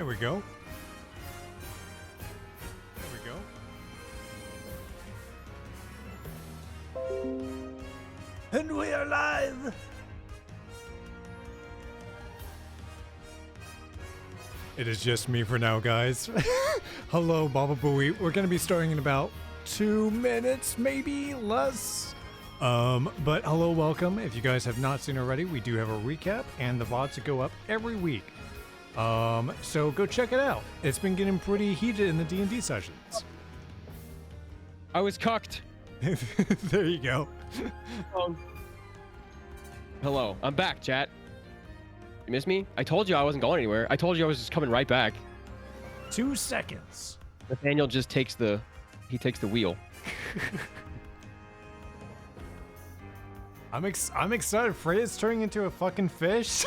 There we go. There we go. And we are live! It is just me for now, guys. Hello, Baba Booey. We're going to be starting in about 2 minutes, maybe less. But hello, welcome. If you guys have not seen already, we do have a recap and the VODs that go up every week. So go check it out. It's been getting pretty heated in the D&D sessions. I was cucked. There you go. Hello, I'm back, chat. You miss me? I told you I wasn't going anywhere. I told you I was just coming right back. 2 seconds. Nathaniel just takes the wheel. I'm excited. Freya's turning into a fucking fish.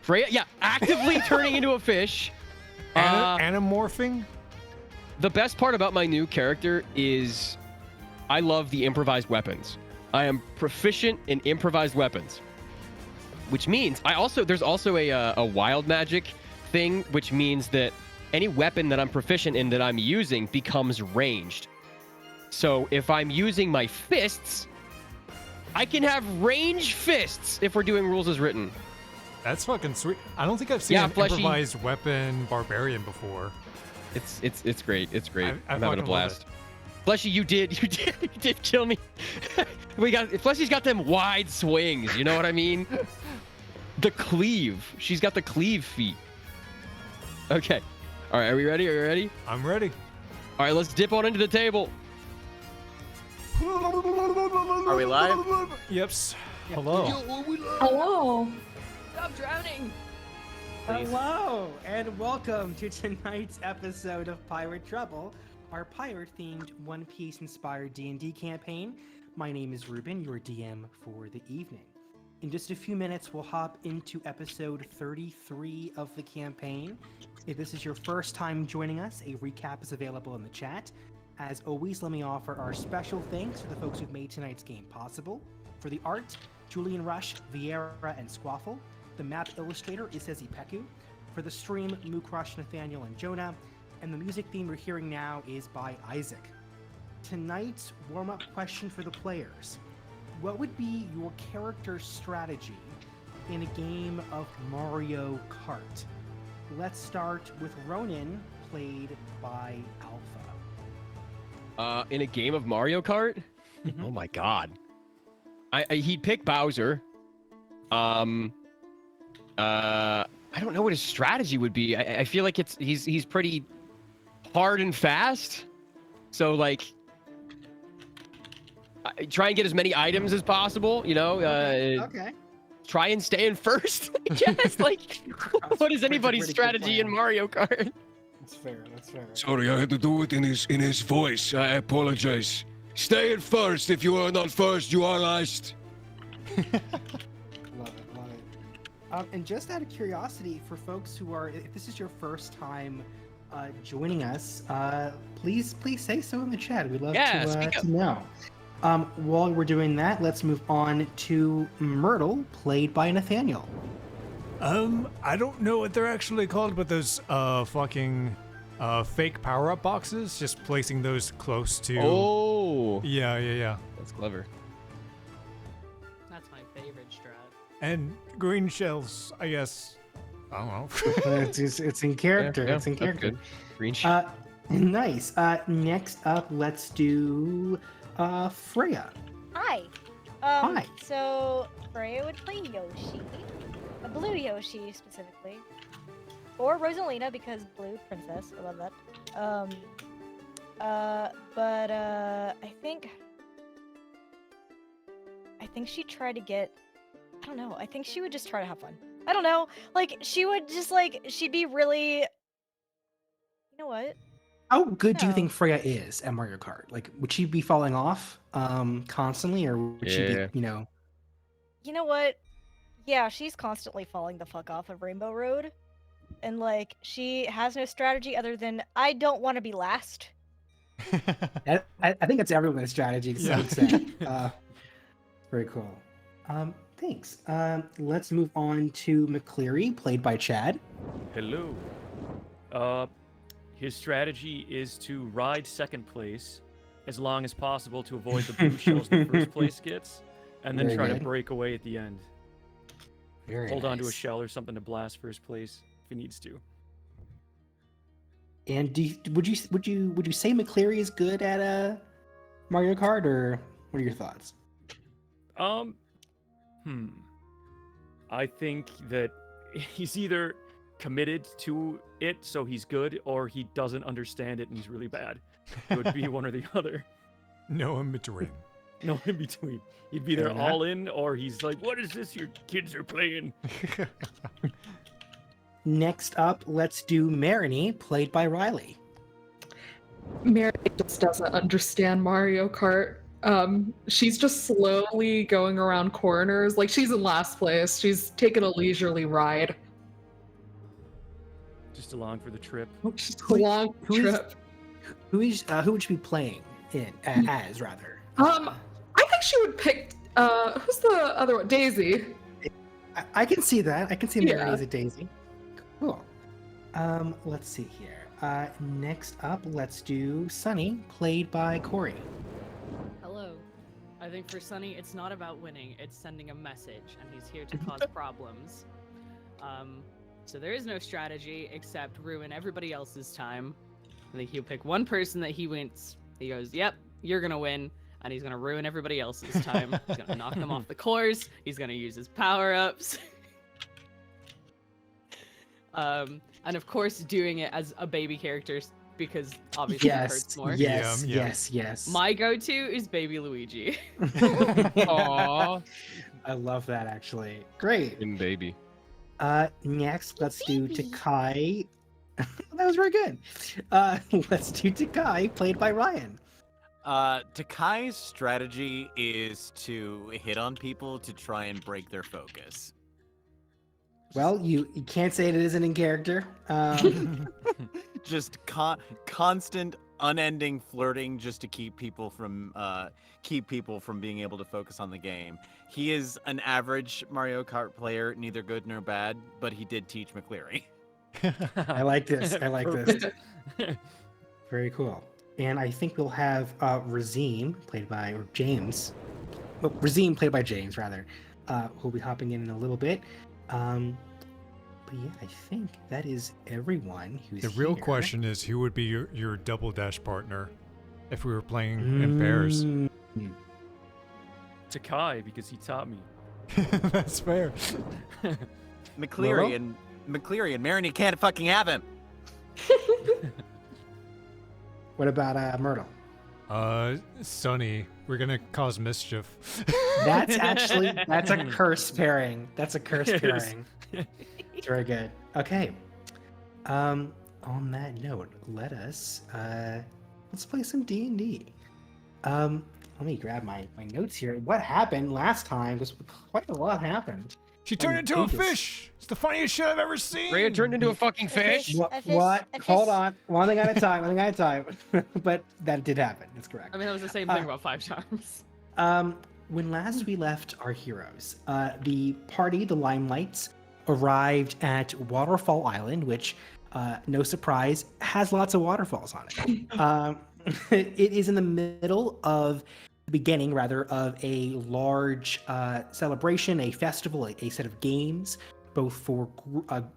Freya, yeah, actively turning into a fish. Anamorphing. The best part about my new character is I love the improvised weapons. I am proficient in improvised weapons, which means there's also a wild magic thing, which means that any weapon that I'm proficient in that I'm using becomes ranged. So if I'm using my fists, I can have ranged fists if we're doing rules as written. That's fucking sweet. I don't think I've seen an Fleshy improvised weapon barbarian before. It's great. It's great. I'm having a fucking love blast. Fleshy, you did kill me. Fleshy's got them wide swings. You know what I mean? The cleave. She's got the cleave feet. Okay. All right. Are we ready? Are you ready? I'm ready. All right. Let's dip on into the table. Are we live? Yeps. Hello. Hello. Stop drowning. Please. Hello, and welcome to tonight's episode of Pirate Trouble, our pirate-themed One Piece-inspired D&D campaign. My name is Ruben, your DM for the evening. In just a few minutes, we'll hop into episode 33 of the campaign. If this is your first time joining us, a recap is available in the chat. As always, let me offer our special thanks to the folks who've made tonight's game possible. For the art, Julian Rush, Vieira, and Squaffle. The map illustrator is Izzy Peku. For the stream, Mookrush, Nathaniel, and Jonah. And the music theme we're hearing now is by Isaac. Tonight's warm-up question for the players. What would be your character's strategy in a game of Mario Kart? Let's start with Ronan, played by Alpha. In a game of Mario Kart? Mhm. Oh my god. He'd pick Bowser. I don't know what his strategy would be. I feel like he's pretty hard and fast. So like, try and get as many items as possible. You know. Okay. Try and stay in first. I guess. Like, what is anybody's strategy in Mario Kart? That's fair. That's fair. Sorry, I had to do it in his voice. I apologize. Stay in first. If you are not first, you are last. Love it, love it. And just out of curiosity, for folks who are, if this is your first time joining us, please say so in the chat. We'd love to know. While we're doing that, let's move on to Myrtle, played by Nathaniel. I don't know what they're actually called, but those fucking fake power-up boxes, just placing those close to... Oh! Yeah. That's clever. That's my favorite strat. And green shells, I guess. I don't know. it's in character. Yeah, it's in that's character. good. Green sheet. Nice. Next up, let's do Freya. Hi. Hi. So Freya would play Yoshi, a blue Yoshi specifically, or Rosalina because blue princess. I love that. But I think she'd try to get. I don't know. I think she would just try to have fun. I don't know. Like she would just she'd be really. You know what? How good do you No. think Freya is at Mario Kart? Like, would she be falling off constantly, or would she be, Yeah. You know what? Yeah, she's constantly falling the fuck off of Rainbow Road. And like she has no strategy other than I don't want to be last. I think it's everyone's strategy to some Yeah. extent. Very cool. Thanks. Let's move on to McCleary, played by Chad. Hello. His strategy is to ride second place as long as possible to avoid the blue shells the first place gets, and then Very try good. to break away at the end. Very Hold on to a nice. shell or something to blast first place if he needs to. And would you say McCleary is good at Mario Kart, or what are your thoughts? I think that he's either committed to it, so he's good, or he doesn't understand it and he's really bad. It would be one or the other. No in between. No in between. He'd be either Fair enough. all in, or he's like, "What is this your kids are playing?" Next up, let's do Marini, played by Riley. Mary just doesn't understand Mario Kart. She's just slowly going around corners. Like, she's in last place. She's taking a leisurely ride. Just along for the trip. She's a long who is- trip. Who would you be playing as rather? I think she would pick. Who's the other one? Daisy. I can see that. I can see Marini Yeah. as a Daisy. Cool. Let's see here. Next up, let's do Sunny, played by Corey. Hello. I think for Sunny, it's not about winning, it's sending a message, and he's here to cause problems. So there is no strategy except ruin everybody else's time. I think he'll pick one person that he wins. He goes, "Yep, you're gonna win," and he's gonna ruin everybody else's time. He's gonna knock them off the course. He's gonna use his power-ups. And of course, doing it as a baby character because obviously it hurts more. Yes, Yeah. yes. My go-to is Baby Luigi. Aww. I love that actually. Great. Baby. Next, let's do Baby. Takai. That was very good. Let's do Takai, played by Ryan. Takai's strategy is to hit on people to try and break their focus. Well, you can't say it isn't in character. Just constant, unending flirting just to keep people from being able to focus on the game. He is an average Mario Kart player, neither good nor bad, but he did teach McCleary. I like this. I like this. Perfect. Very cool. And I think we'll have Razim, played by James. Well, Razim, played by James, rather, who'll be hopping in a little bit. But yeah, I think that is everyone who's The real here. question is, who would be your double dash partner if we were playing in pairs? Mm, Takai, because he taught me. That's fair. McCleary and Marini can't fucking have him. What about Myrtle? Sunny, we're gonna cause mischief. That's a curse pairing. That's a curse It is. pairing. Very good. Okay. On that note, let's play some D&D. Let me grab my notes here. What happened last time? Because quite a lot happened. She turned I'm into a thinking- fish. It's the funniest shit I've ever seen. Rhea turned into a fucking fish. What? A fish, What? a Hold fish. on. One thing at a time. But that did happen. That's correct. I mean, that was the same thing about 5 charms. When last we left our heroes, the party, the Limelights, arrived at Waterfall Island, which, no surprise, has lots of waterfalls on it. It is in the middle of the beginning, rather, of a large celebration, a festival, a set of games, both for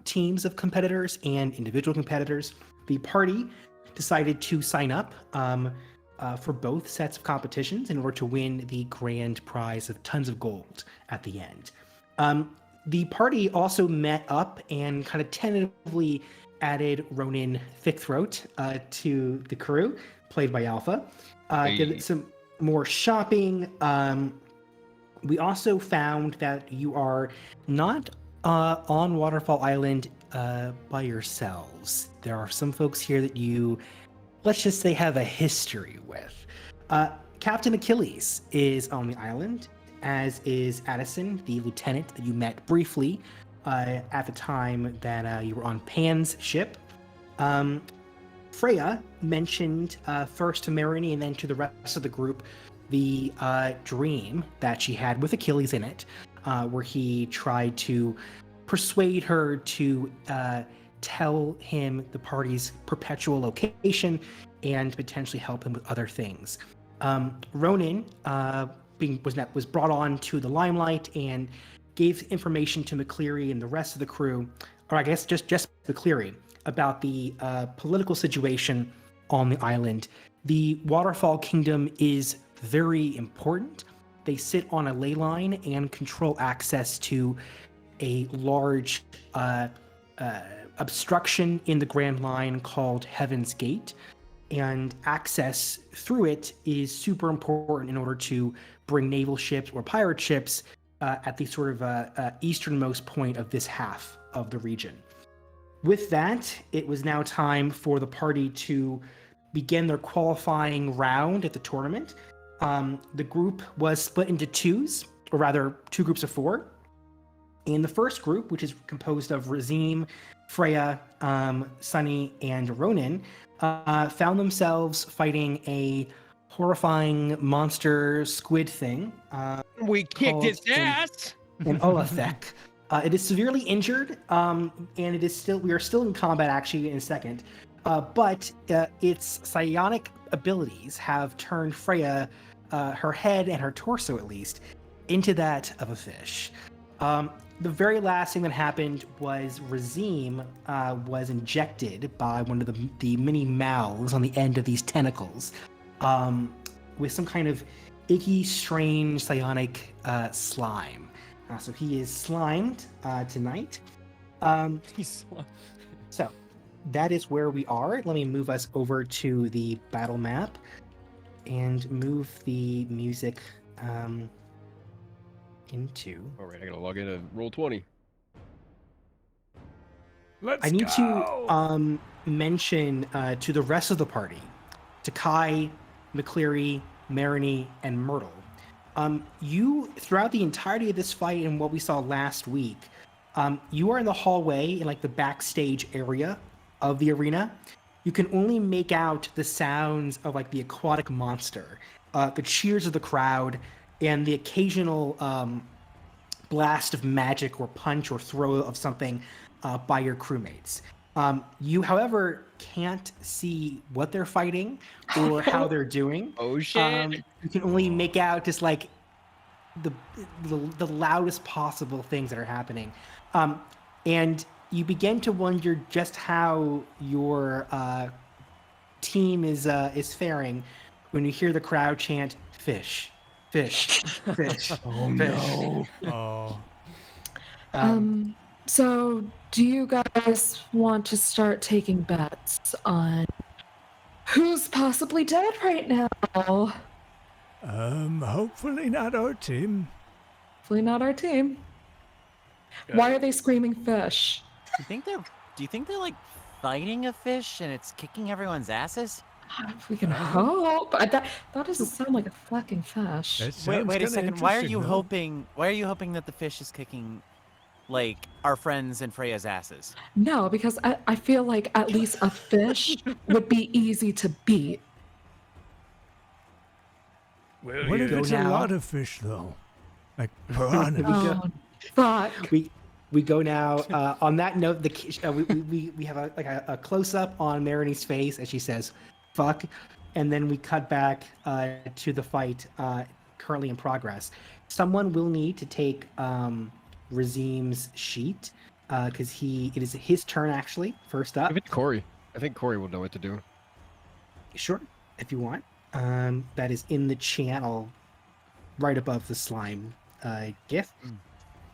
teams of competitors and individual competitors. The party decided to sign up for both sets of competitions in order to win the grand prize of tons of gold at the end. The party also met up and kind of tentatively added Ronan Thickthroat to the crew, played by Alpha. Did some more shopping. We also found that you are not on Waterfall Island by yourselves. There are some folks here that you, let's just say, have a history with. Captain Achilles is on the island, as is Addison, the lieutenant that you met briefly at the time that you were on Pan's ship. Freya mentioned first to Marini and then to the rest of the group the dream that she had with Achilles in it, where he tried to persuade her to tell him the party's perpetual location and potentially help him with other things. Ronan was brought on to the limelight and gave information to McCleary and the rest of the crew, or I guess just McCleary, about the political situation on the island. The Waterfall Kingdom is very important. They sit on a ley line and control access to a large obstruction in the Grand Line called Heaven's Gate. And access through it is super important in order to bring naval ships or pirate ships at the sort of easternmost point of this half of the region. With that, it was now time for the party to begin their qualifying round at the tournament. The group was split into twos, or rather, two groups of four. In the first group, which is composed of Razim, Freya, Sunny, and Ronan, found themselves fighting a horrifying monster squid thing. We kicked its ass. An Olathek. It is severely injured, and we are still in combat actually in a second. But its psionic abilities have turned Freya, her head and her torso at least, into that of a fish. The very last thing that happened was Razim was injected by one of the many mouths on the end of these tentacles with some kind of icky, strange psionic slime. So he is slimed tonight. So that is where we are. Let me move us over to the battle map and move the music into. All right, I gotta log in and roll 20. I need to mention to the rest of the party, to Kai, McCleary, Marini, and Myrtle. You, throughout the entirety of this fight and what we saw last week, you are in the hallway in like the backstage area of the arena. You can only make out the sounds of like the aquatic monster, the cheers of the crowd, and the occasional blast of magic or punch or throw of something by your crewmates. You, however, can't see what they're fighting or how they're doing. Oh shit! You can only make out just like the loudest possible things that are happening, and you begin to wonder just how your team is faring when you hear the crowd chant "fish, fish, fish." Oh fish. no. Oh. So do you guys want to start taking bets on who's possibly dead right now? Hopefully not our team. Hopefully not our team. Why are they screaming fish? Do you think they're like fighting a fish and it's kicking everyone's asses? We can hope. That doesn't sound like a fucking fish. Wait a second. Why are you hoping that the fish is kicking like our friends and Freya's asses? No, because I feel like at least a fish would be easy to beat. Well, What if go it's now. a lot of fish though? Like piranha. Oh, fuck. We go now. On that note, we have a close up on Marinie's face as she says, "Fuck," and then we cut back to the fight currently in progress. Someone will need to take Razim's sheet because it is his turn actually. First up, Give it to Corey. I think Corey will know what to do. sure, if you want. That is in the channel, right above the slime GIF.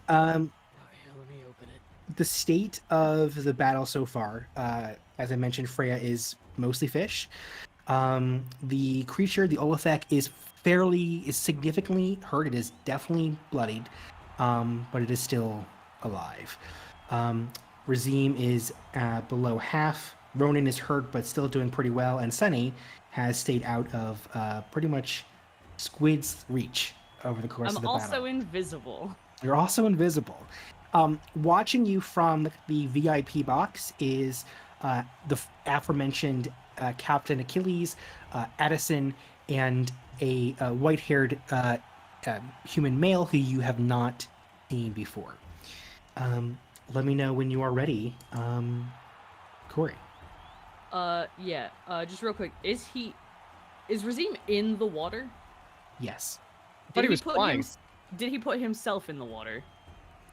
Let me open it. The state of the battle so far, as I mentioned, Freya is mostly fish. The creature, the Olathek, is significantly hurt. It is definitely bloodied, but it is still alive. Razim is below half. Ronan is hurt, but still doing pretty well. And Sunny has stayed out of pretty much Squid's reach over the course of the I'm battle. also invisible. You're also invisible. Watching you from the VIP box is the aforementioned Captain Achilles, Addison, and a white-haired human male who you have not seen before. Let me know when you are ready Corey. Yeah. Just real quick, is Razim in the water? Yes. thought he was flying. Did he put himself in the water?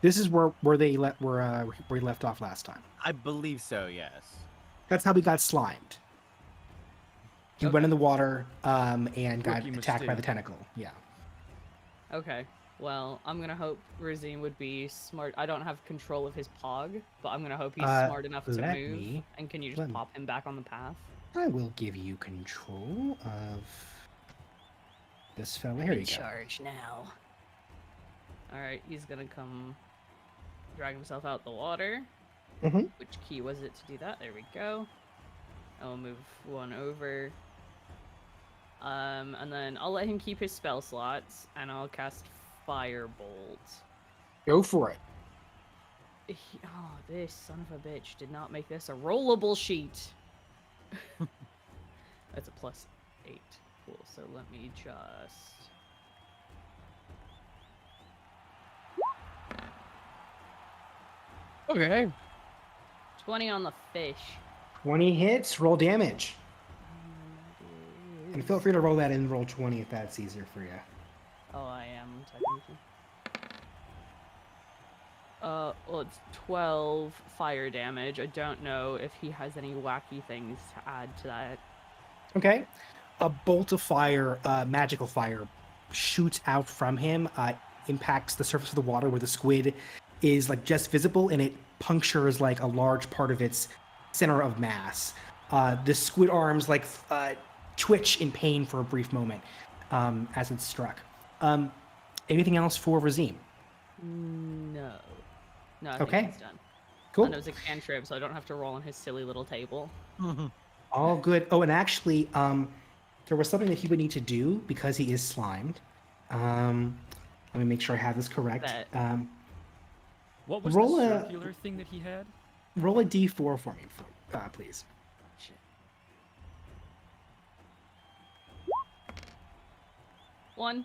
This is where we left off last time. I believe so. Yes. That's how we got slimed. He went Okay. in the water and got Rookie attacked by the mistake. tentacle. Yeah. Okay. Well, I'm gonna hope Razim would be smart. I don't have control of his pog, but I'm gonna hope he's smart enough to let move. me- And can you let just me- pop him back on the path? I will give you control of this fella. Here you go. Charge now. All right, he's gonna come drag himself out the water. Mhm. Which key was it to do that? There we go. I'll move one over. And then I'll let him keep his spell slots, and I'll cast Firebolt. Go for it. Oh, this son of a bitch did not make this a rollable sheet. That's a +8. Cool. So let me just. Okay. 20 on the fish. 20 hits. Roll damage. And And feel free to roll that in roll 20 if that's easier for you. Oh, I am technically. Well, it's 12 fire damage. I don't know if he has any wacky things to add to that. Okay. A bolt of fire, magical fire, shoots out from him, impacts the surface of the water where the squid is like just visible, and it punctures like a large part of its center of mass. The squid arms like twitch in pain for a brief moment as it's struck. Anything else for Razim? No. No, I Okay. think he's done. Cool. And it was a cantrip, so I don't have to roll on his silly little table. All good. Oh, and actually, there was something that he would need to do because he is slimed. Let me make sure I have this correct. Bet. What was Roll the a- circular thing that he had? Roll a d4 for me, please. Shit. One.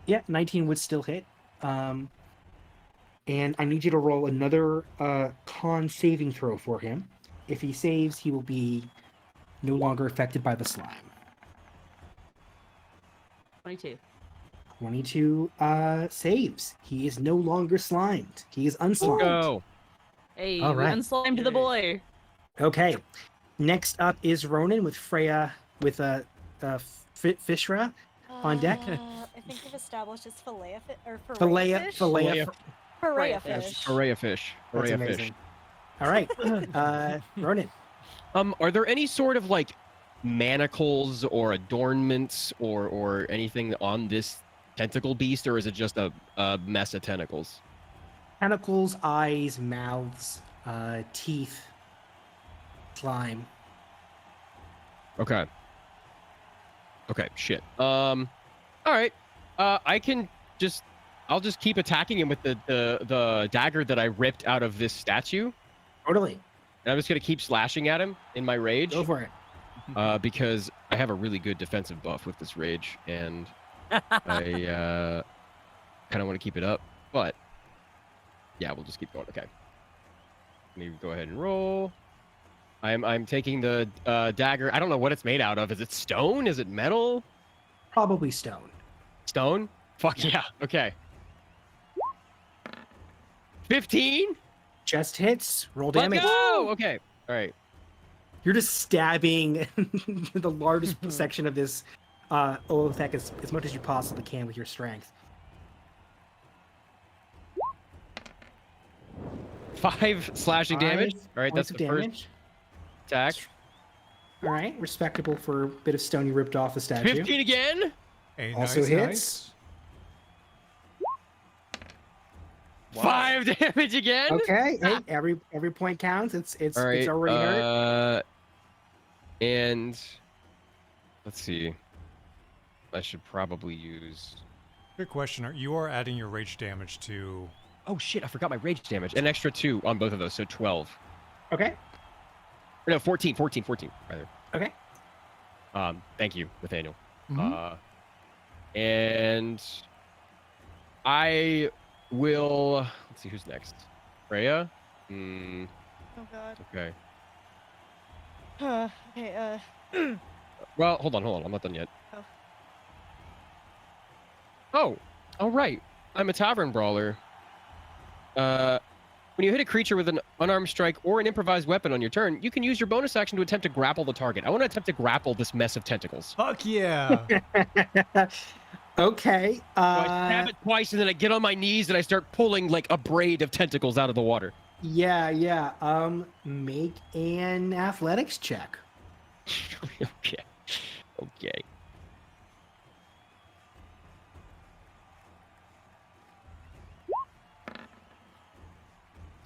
Yeah, 19 would still hit. And I need you to roll another con saving throw for him. If he saves, he will be no longer affected by the slime. 22. 22 saves. He is no longer slimed. He is unslimed. Go. Hey, All we right. unslimed the boy. Okay. Next up is Ronan with Freya with Fishra on deck. I think we've established it's fillet or Fillet, fish. fillet. Fillet Fillet fish. fish. Array of fish. That's Array of amazing. fish. All right. Ronan. Are there any sort of like manacles or adornments or anything on this tentacle beast, or is it just a mess of tentacles? Tentacles, eyes, mouths, teeth, slime. Okay. Okay, shit. All right. I'll just keep attacking him with the dagger that I ripped out of this statue. Totally. And I'm just gonna keep slashing at him in my rage. Go for it. Because I have a really good defensive buff with this rage, and I kind of want to keep it up. But yeah, we'll just keep going. Okay. Let me go ahead and roll. I'm taking the dagger. I don't know what it's made out of. Is it stone? Is it metal? Probably stone. Stone? Fuck yeah. Okay. 15? Just hits. Roll Let's damage. go! Okay. All right. You're just stabbing the largest section of this Olithek as much as you possibly can with your strength. 5 slashing damage. 5 All right, that's points the of first damage. attack. All right, respectable for a bit of stone you ripped off the statue. 15 again. Hey, Also nice, hits. nice. 5 damage again. Okay, hey, every point counts. It's All right. it's already hurt. And let's see. I should probably use. Good question. You are adding your rage damage to. Oh shit! I forgot my rage damage. An extra 2 on both of those, so 12. Okay. Or no, 14, rather. Okay. Thank you, Nathaniel. Mhm. And I will. Let's see who's next. Freya. Oh god. Okay. Okay. Well, hold on. I'm not done yet. Oh. Oh, all right. I'm a tavern brawler. When you hit a creature with an unarmed strike or an improvised weapon on your turn, you can use your bonus action to attempt to grapple the target. I want to attempt to grapple this mess of tentacles. Fuck yeah. Okay. So I stab it twice, and then I get on my knees and I start pulling like a braid of tentacles out of the water. Yeah. Make an athletics check. Okay.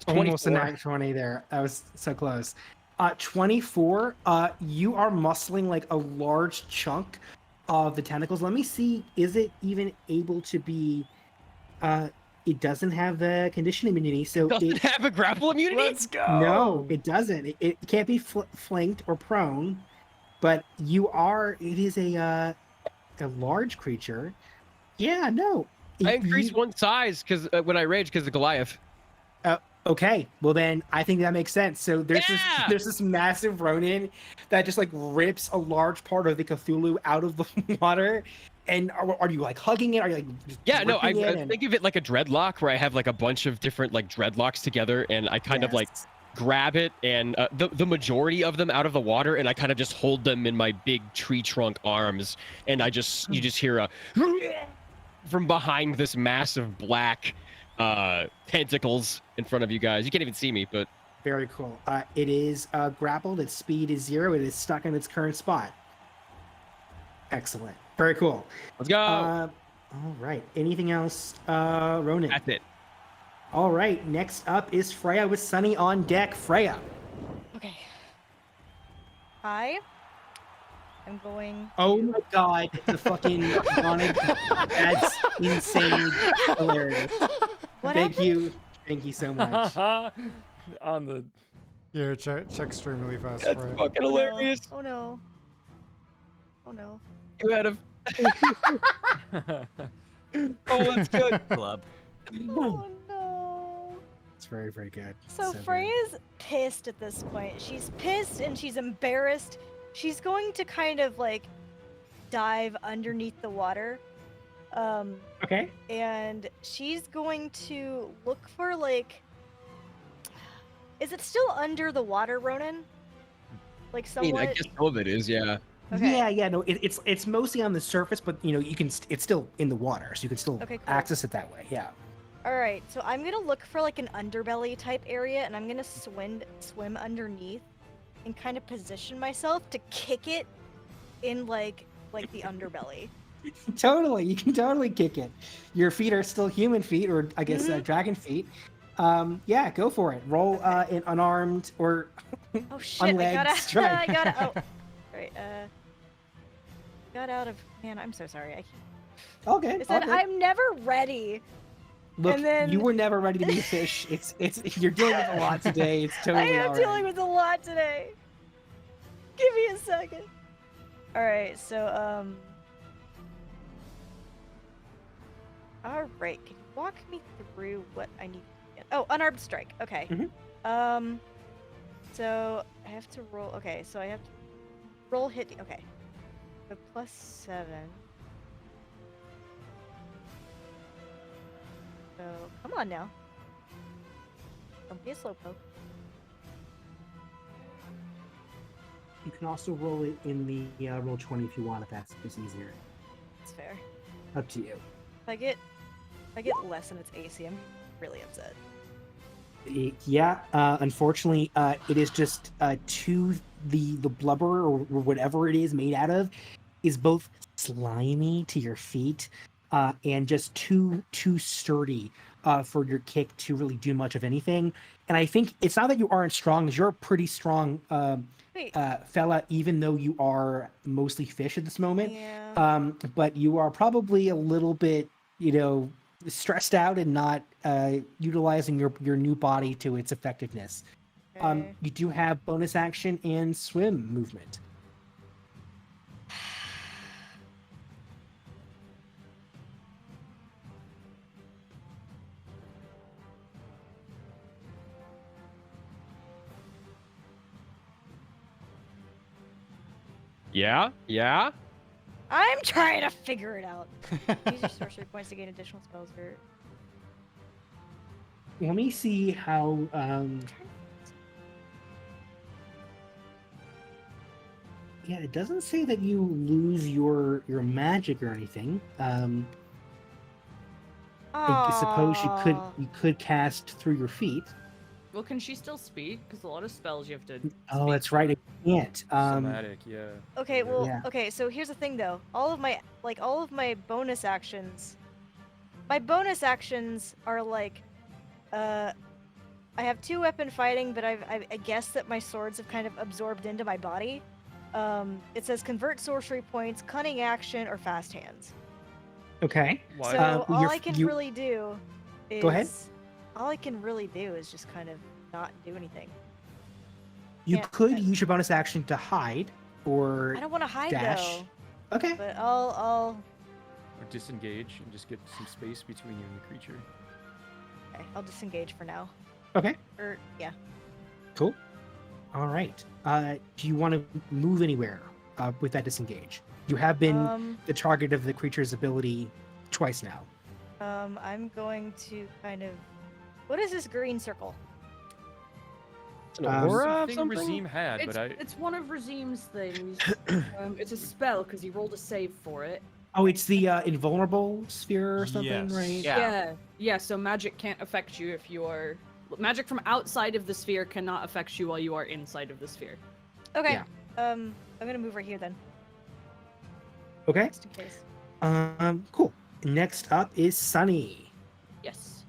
Almost a 24. nat 20 there. That was so close. 24. You are muscling like a large chunk of the tentacles. Let me see. Is it even able to be? It doesn't have the condition immunity, so Doesn't it, have a grapple immunity? Let's go. no, it doesn't. It can't be flanked or prone. But you are. It is a large creature. Yeah. No. I increased one size because when I rage because of Goliath. Okay, well then I think that makes sense. So there's Yeah! there's this massive Ronin that just like rips a large part of the Cthulhu out of the water. And are you like hugging it? Are you like just Yeah, no, I ripping it and- think of it like a dreadlock where I have like a bunch of different like dreadlocks together and I kind of like Yes. grab it and the majority of them out of the water and I kind of just hold them in my big tree trunk arms and you just hear a from behind this massive black tentacles in front of you guys. You can't even see me, but Very cool. It is grappled. Its speed is 0. It is stuck in its current spot. Excellent. Very cool. let's go. All right. Anything else, Ronin? That's it. All right. Next up is Freya with Sunny on deck. Freya. Okay. Hi. I'm going. Oh my god, the fucking that's insane hilarious. What Thank happened? you. Thank you so much. On the Here, check stream really fast. That's for it. fucking Oh no. hilarious. Oh no. Oh no. You had a oh, that's good. Club. Oh no. It's very, very good. So good. Freya's pissed at this point. She's pissed and she's embarrassed. She's going to kind of like dive underneath the water. Okay. And she's going to look for like, is it still under the water, Ronan? Like I mean, somewhat. I guess some of it is, yeah. Okay. Yeah, no, it's mostly on the surface, but you know, you can it's still in the water, so you can still Okay, cool. access it that way. Yeah. All right. So I'm gonna look for like an underbelly type area, and I'm gonna swim underneath, and kind of position myself to kick it in like the underbelly. Totally, you can totally kick it. Your feet are still human feet, or I guess dragon feet. Yeah, go for it. Roll an unarmed or Oh shit! I unlegged gotta. strike. I gotta. Oh. Right. Got out of. Man, I'm so sorry. I can't. All good. I said I'm never ready. Look, and then- you were never ready to be a fish. It's you're dealing with a lot today. It's totally I am all dealing right. with a lot today. Give me a second. All right. So All right. Can you walk me through what I need to get? Oh, unarmed strike. Okay. Mhm. So I have to roll. Okay. So I have to roll hit. Okay. So +7. So come on now. Don't be a slowpoke. You can also roll it in the roll 20 if you want, if that's just easier. That's fair. Up to you. If I get less than its AC, I'm really upset. Yeah, unfortunately, it is just the blubber or whatever it is made out of is both slimy to your feet and just too sturdy for your kick to really do much of anything. And I think it's not that you aren't strong; 'cause you're a pretty strong Wait. fella, even though you are mostly fish at this moment. Yeah. But you are probably a little bit, stressed out and not utilizing your new body to its effectiveness. Okay. You do have bonus action and swim movement. Yeah? Yeah? I'm trying to figure it out. Use your sorcery points to gain additional spells or. Let me see how. Yeah, it doesn't say that you lose your magic or anything. I suppose you could cast through your feet. Well, can she still speak? Because a lot of spells you have to. Oh, speak that's right. It can't. Somatic, yeah. Okay, well, Yeah. okay. So here's the thing, though. All of my bonus actions. My bonus actions are like, I have 2 weapon fighting, but I guess that my swords have kind of absorbed into my body. It says convert sorcery points, cunning action, or fast hands. Okay. Why? So all you're- I can you- really do is. Go ahead. All I can really do is just kind of not do anything. You can't- could use your bonus action to hide or I don't want to hide dash. though. Okay. But I'll. Or disengage and just get some space between you and the creature. Okay, I'll disengage for now. Okay. Or yeah. Cool. All right. Do you want to move anywhere with that disengage? You have been the target of the creature's ability twice now. I'm going to kind of. What is this green circle? It's an Um, aura of Thing something? Razim had, It's, but it's one of Razim's things. It's a spell because he rolled a save for it. Oh, it's the invulnerable sphere or something, Yes. right? Yeah. Yeah. So magic can't affect you if you are. Magic from outside of the sphere cannot affect you while you are inside of the sphere. Okay. Yeah. I'm gonna move right here then, Okay. just in case. Cool. Next up is Sunny. Yes.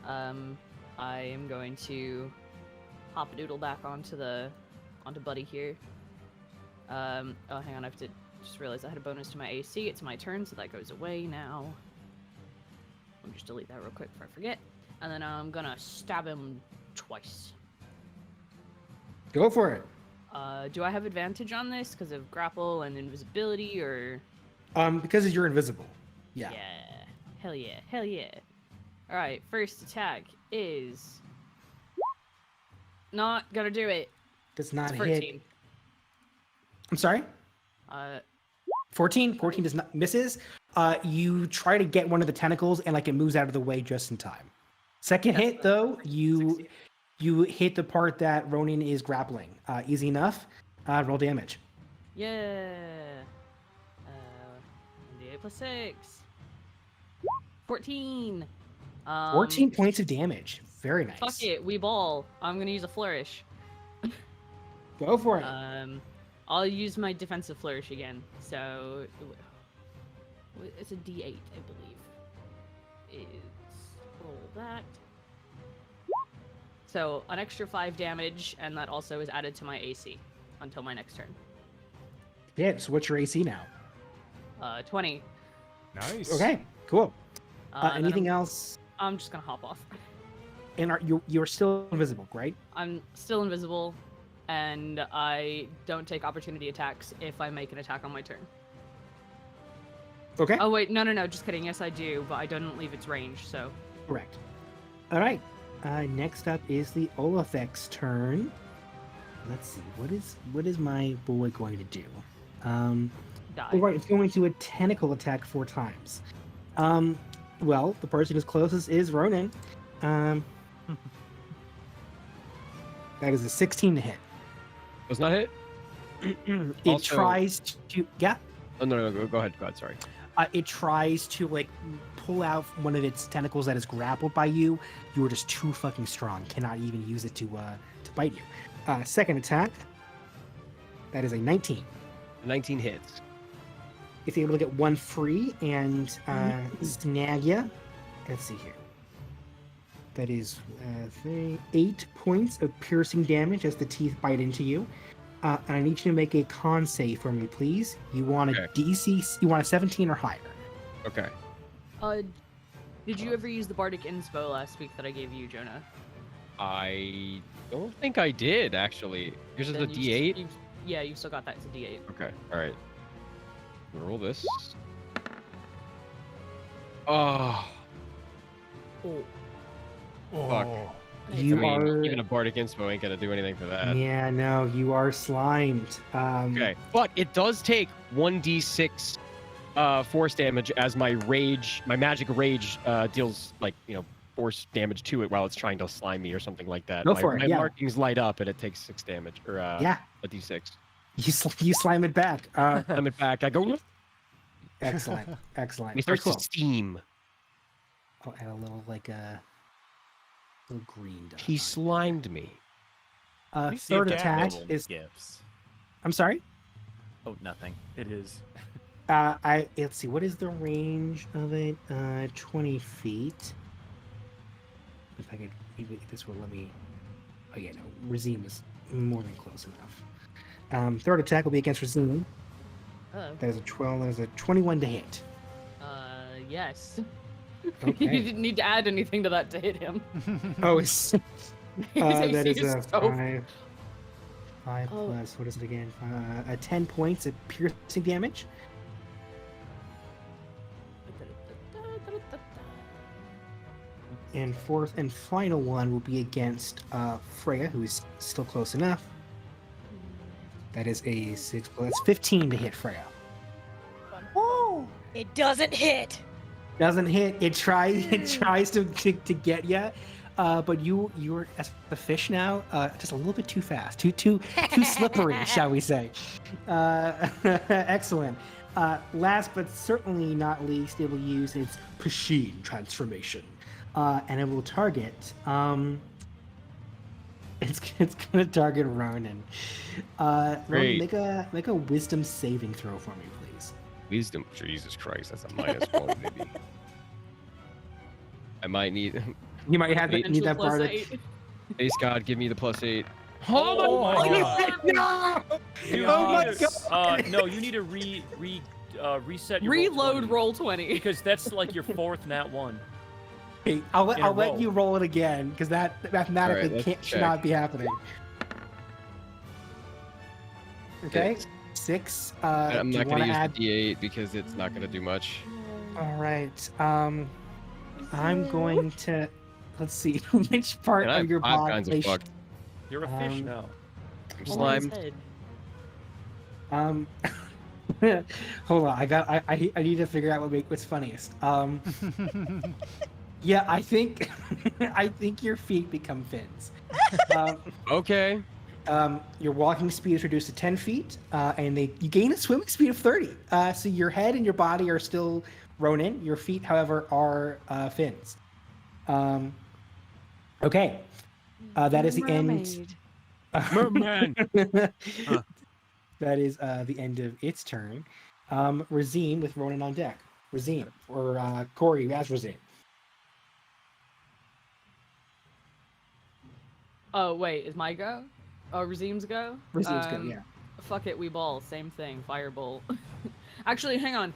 I am going to hop a doodle back onto Buddy here. Oh, hang on. I have to just realize I had a bonus to my AC. It's my turn, so that goes away now. Let me just delete that real quick before I forget. And then I'm gonna stab him twice. Go for it. Do I have advantage on this because of grapple and invisibility, or? Because you're invisible. Yeah. Hell yeah. Hell yeah. All right. First attack is not gonna do it. Does not It's hit. 14. I'm sorry. 14. 14 does not misses. You try to get one of the tentacles and like it moves out of the way just in time. Second hit though, you hit the part that Ronin is grappling. Easy enough. Roll damage. Yeah. 8 plus 6. 14. 14 points of damage. Very nice. Fuck it, we ball. I'm gonna use a flourish. Go for it. I'll use my defensive flourish again. So it's a D8, I believe. It's roll that. So an extra 5 damage, and that also is added to my AC until my next turn. Yeah. So what's your AC now? 20. Nice. Okay. Cool. And then Anything else? I'm just gonna hop off. And you're still invisible, right? I'm still invisible, and I don't take opportunity attacks if I make an attack on my turn. Okay. Oh wait, no, just kidding. Yes, I do, but I don't leave its range, so. Correct. All right. Next up is the Olafek's turn. Let's see. What is my boy going to do? Die. All right. It's going to a tentacle attack 4 times. Well, the person who's closest is Ronin. That is a 16 to hit. Does not hit? It Also- tries to. Yeah. Oh, no, go ahead. Sorry. It tries to like pull out one of its tentacles that is grappled by you. You are just too fucking strong. Cannot even use it to bite you. Second attack. That is a 19. 19 hits. It's able to get 1 free and snag you. Let's see here. That is 8 points of piercing damage as the teeth bite into you. And I need you to make a con save for me, please. You want a Okay. DC? You want a 17 or higher? Okay. Did you ever use the Bardic Inspo last week that I gave you, Jonah? I don't think I did, actually. Yours is a Then you D8? yeah, you still got that. It's a D8. Okay, alright. Roll this. Oh, Oh. Oh. Fuck. You I mean, are. even a bardic inspo ain't gonna do anything for that. Yeah, no, you are slimed. Okay, but it does take 1d6 force damage as my magic rage deals like force damage to it while it's trying to slime me or something like that. Go for it, My yeah. markings light up and it takes 6 damage or Yeah, a d6. you slime it back. I'm it back. I go. Excellent, excellent. He starts Cool. to steam. I'll add a little little green dot. He slimed me. Third attack Little is. gifts. I'm sorry. Oh, nothing. It is. Let's see. What is the range of it? 20 feet. If I could, maybe this will let me. Oh yeah, no. Razim is more than close enough. Third attack will be against Razim. Oh. That is a 12. That is a 21 to hit. Yes. Okay. You didn't need to add anything to that to hit him. Oh, it's. That is a So- 5. 5 Oh. plus. What is it again? 10 points of piercing damage. And fourth and final one will be against Freya, who is still close enough. That is a 6. Well, that's 15 to hit Freya. Woo! It doesn't hit. Doesn't hit. It tries to get you, but you're as the fish now, just a little bit too fast, too slippery, shall we say? Excellent. Last but certainly not least, it will use its Peshin transformation, and it will target. It's gonna target Ronan. Ronan, Great. make a wisdom saving throw for me, please. Wisdom. Jesus Christ, that's a -1, maybe. I might need. You might have Potential need that Plus bardic. 8. Base God, give me the +8. Oh my God. No! You Oh my need to- no, you need to reset your Reload roll 20, roll 20. because that's like your 4th nat 1. Hey, I'll In a let row. you roll it again because that mathematically let's should check. not be happening. Okay, Six. 6. I'm do you not want gonna to use add? the D8 because it's not gonna do much. All right. I'm going to. Let's see which part And I of have your 5 body. kinds of fucked. You're a fish Um, now. I'm Over his slimed. head. Um, hold on. I need to figure out what's funniest. Yeah, I think I think your feet become fins. Okay. Your walking speed is reduced to 10 feet, and you gain a swimming speed of 30. So your head and your body are still Ronin. Your feet, however, are fins. Okay. That is the end. Merman. That is the end of its turn. Razim with Ronin on deck. Razim, or Corey as Razim. Oh wait, is my go? Oh, Razim's go. Razim's go, yeah. Fuck it, we ball. Same thing. Firebolt. Actually, hang on.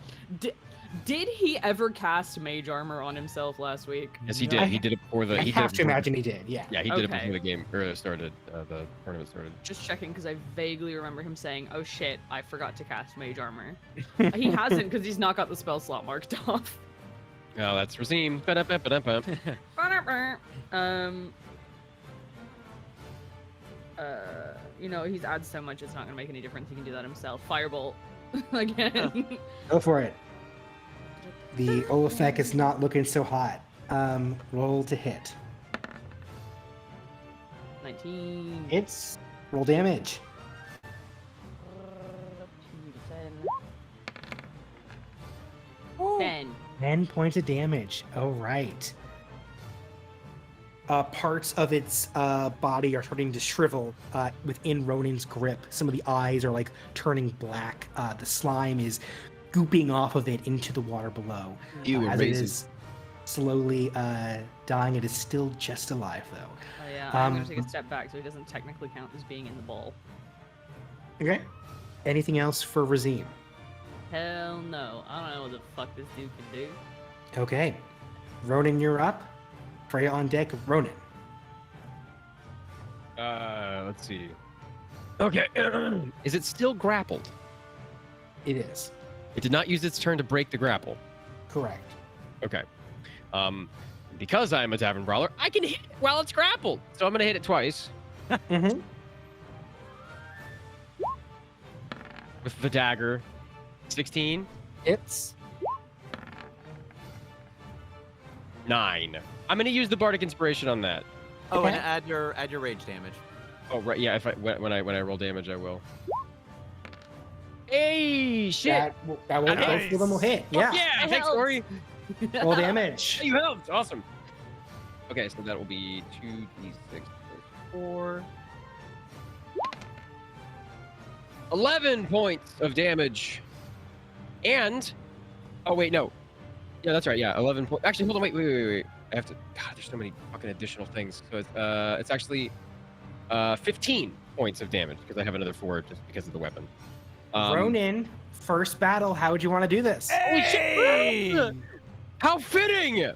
Did he ever cast mage armor on himself last week? Yes, he No. did. He did it before the. I He did have it to before- imagine he did, yeah. Yeah, he did it Okay. before the game or started. The tournament started. Just checking because I vaguely remember him saying, "Oh shit, I forgot to cast mage armor." He hasn't because he's not got the spell slot marked off. Oh, that's Razim. Ba-da-ba-ba-da-ba. He's adds so much, it's not gonna make any difference. He can do that himself. Firebolt again. Go for it. The Olafek is not looking so hot. Roll to hit. 19. It's roll damage. 10. 10 points of damage. All right. Parts of its body are starting to shrivel within Ronin's grip. Some of the eyes are like turning black. The slime is gooping off of it into the water below. Ew, As it raisin. is slowly dying, it is still just alive though. Oh yeah, I'm gonna Um, take a step back so he doesn't technically count as being in the ball. Okay. Anything else for Razim? Hell no. I don't know what the fuck this dude can do. Okay. Ronin, you're up. Freya on deck. Ronin. Let's see. Okay. Is it still grappled? It is. It did not use its turn to break the grapple. Correct. Okay. Because I am a tavern brawler, I can hit it while it's grappled. So I'm gonna hit it twice Mm-hmm. with the dagger. 16, Hits. 9. I'm gonna use the bardic inspiration on that. Oh, Okay. and add your rage damage. Oh right, yeah. If I when I roll damage, I will. Hey, shit! That will Nice. both of them will hit. Fuck Yeah. yeah! It Thanks, helps. Tori. Roll damage. You helped. Awesome. Okay, so that will be 2d6 4. 11 points of damage. And oh wait, no. Yeah, that's right. Yeah, 11 points. Actually, hold on. Wait. I have to. God, there's so many fucking additional things. So it's actually 15 points of damage because I have another 4 just because of the weapon. Ronan, first battle. How would you want to do this? Holy shit! How fitting!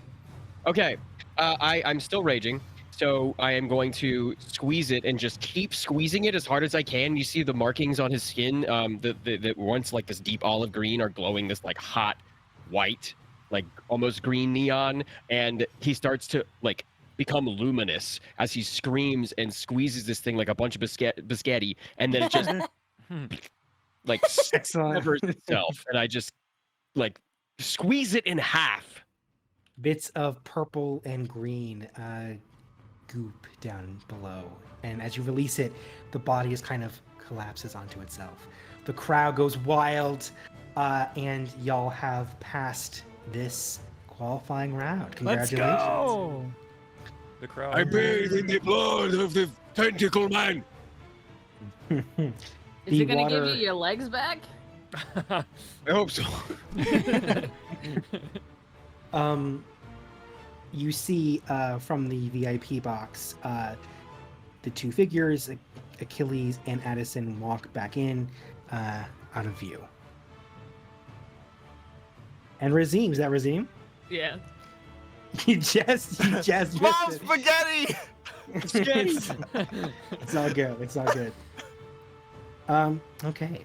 Okay, I'm still raging, so I am going to squeeze it and just keep squeezing it as hard as I can. You see the markings on his skin, that once like this deep olive green are glowing this like hot white, like almost green neon, and he starts to like become luminous as he screams and squeezes this thing like a bunch of biscotti, and then it just like Excellent. covers itself, and I just like squeeze it in half. Bits of purple and green goop down below, and as you release it, the body is kind of collapses onto itself. The crowd goes wild, and y'all have passed this qualifying round. Let's Congratulations. go. The crowd. I bathe in the blood of the tentacle man. Is The it gonna water- give you your legs back? I hope so. You see from the VIP box, the two figures, Achilles and Addison, walk back in out of view. And Razim, is that Razim? Yeah. You just missed Mom, it. spaghetti! It's all good. It's all good. Okay.